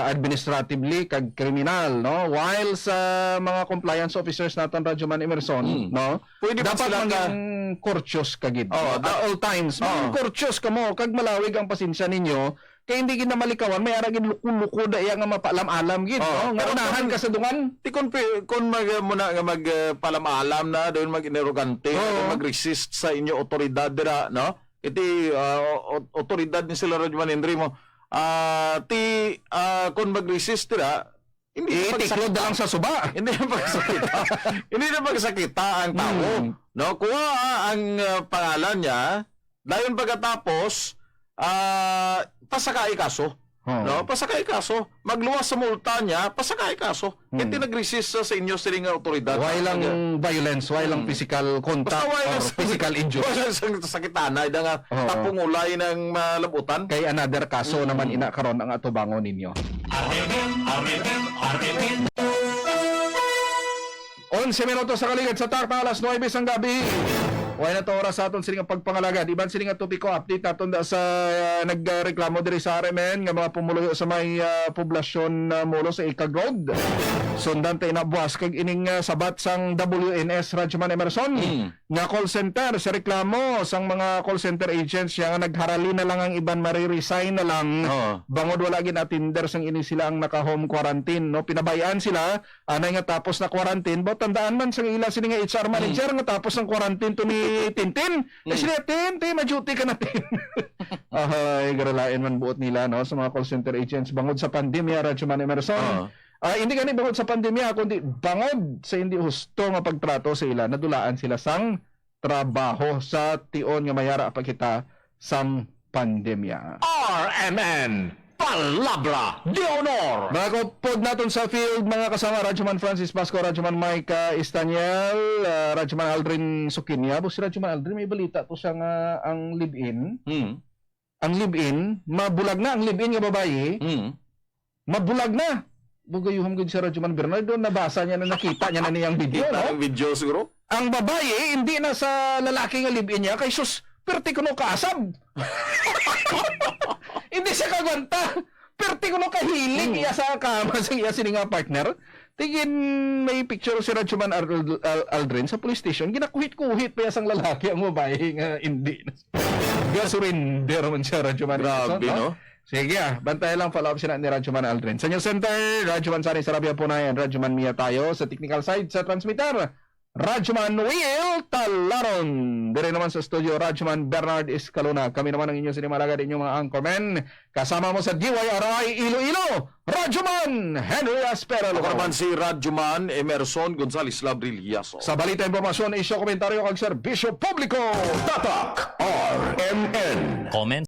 administratively kag kriminal no while sa mga compliance officers naton Radyoman Emerson no Pwede ba dapat sila maging courteous ka gid Oh, at all times courteous ka mo kag malawig ang pasensya ninyo kay hindi gid na malikawan may ara gid luko-luko da iya nga mapaalam-alam gid no nga unahan ka sa dungan Ti kon muna nga magpalamalam na doon mag-inerogante mag-resist sa inyo otoridad dira no iti otoridad ni sila Radyoman Henry mo kon mag-resist dira hindi tiklod lang sa suba hindi na pagsakita hindi na pagsakita ang tao no kuha ang pangalan niya dayon pagkatapos pasakay kaso no pasakay kaso magluwas sa multa niya pasakay kaso hindi nag-resist sa inyo siling otoridad why lang violence why lang physical contact or physical injury wala sang sakitan na nga tapong ulay ng malabutan kay another kaso naman ina karon ang atubangon ninyo 11 minutos sa kaligid sa tarta alas 9 sang gabi. Wala na to oras sa aton siling pagpangalaga. Di ba siling topiko update naton sa nagreklamo diri sa RMN nga mga pumuluyo sa may poblasyon mulo sa Ikag Road. Sundan tay na buwas kag ining sabat sang WNS Radyoman Emerson nga call center sa reklamo sang mga call center agents nga nagharali na lang ang iban mari-resign na lang. Bangod wala gid attender sang ini sila ang naka-home quarantine no pinabayaan sila anay nga tapos na quarantine but tandaan man sang ila sini nga HR manager nga tapos ang quarantine to ni Tintin. Kasi Tintin, ma-duty ka natin. Ay, garalain man buot nila no sa mga call center agents bangod sa pandemya Radyoman Emerson. Hindi gani bangod sa pandemya kundi bangod sa hindi husto nga pagtrato sa ila nadulaan sila sang trabaho sa tion nga mayara pagkita sang pandemya. RMN Palabra de Honor. Mga kapod natin sa field, mga kasama Radyoman Francis Basco, Radyoman Mike Istaniel, Radyoman Aldrin Sukinya. Si Radyoman Aldrin, may balita to siya nga ang live-in. Ang live-in, mabulag na ang live-in nga babae. Mabulag na. Bugayuham gud si Radyoman Bernardo, nabasa niya na nakita niya na niyang video. Ang video siguro? Ang babae, hindi na sa lalaki nga live-in niya, kay sus, perti ko no kasab. Hindi siya kaganta. Perti ko no kahilig iya sa kama sa iya sini nga partner. Tingin may picture si Radyoman Aldrin sa police station. Ginakuhit-kuhit pa sang lalaki ang babae nga hindi. Gasurinder man siya Radyoman. Grabe no? Sige bantay lang follow up sila ni Radyoman Aldrin. Sa News Center, Radyoman Sani Sarabia Punayan, Radyoman Mia tayo sa technical side sa transmitter. Radyoman Will Talaron. Dire naman sa studio, Radyoman Bernard Escalona. Kami naman ang inyong sinimalagad, inyong mga anchormen. Kasama mo sa DYRI Iloilo, Radyoman Henry Aspero. Ako naman si Radyoman Emerson Gonzales Labriliaso. Sa balita impormasyon, isyo komentaryo kag serbisyo publiko. Tatak RMN. Comment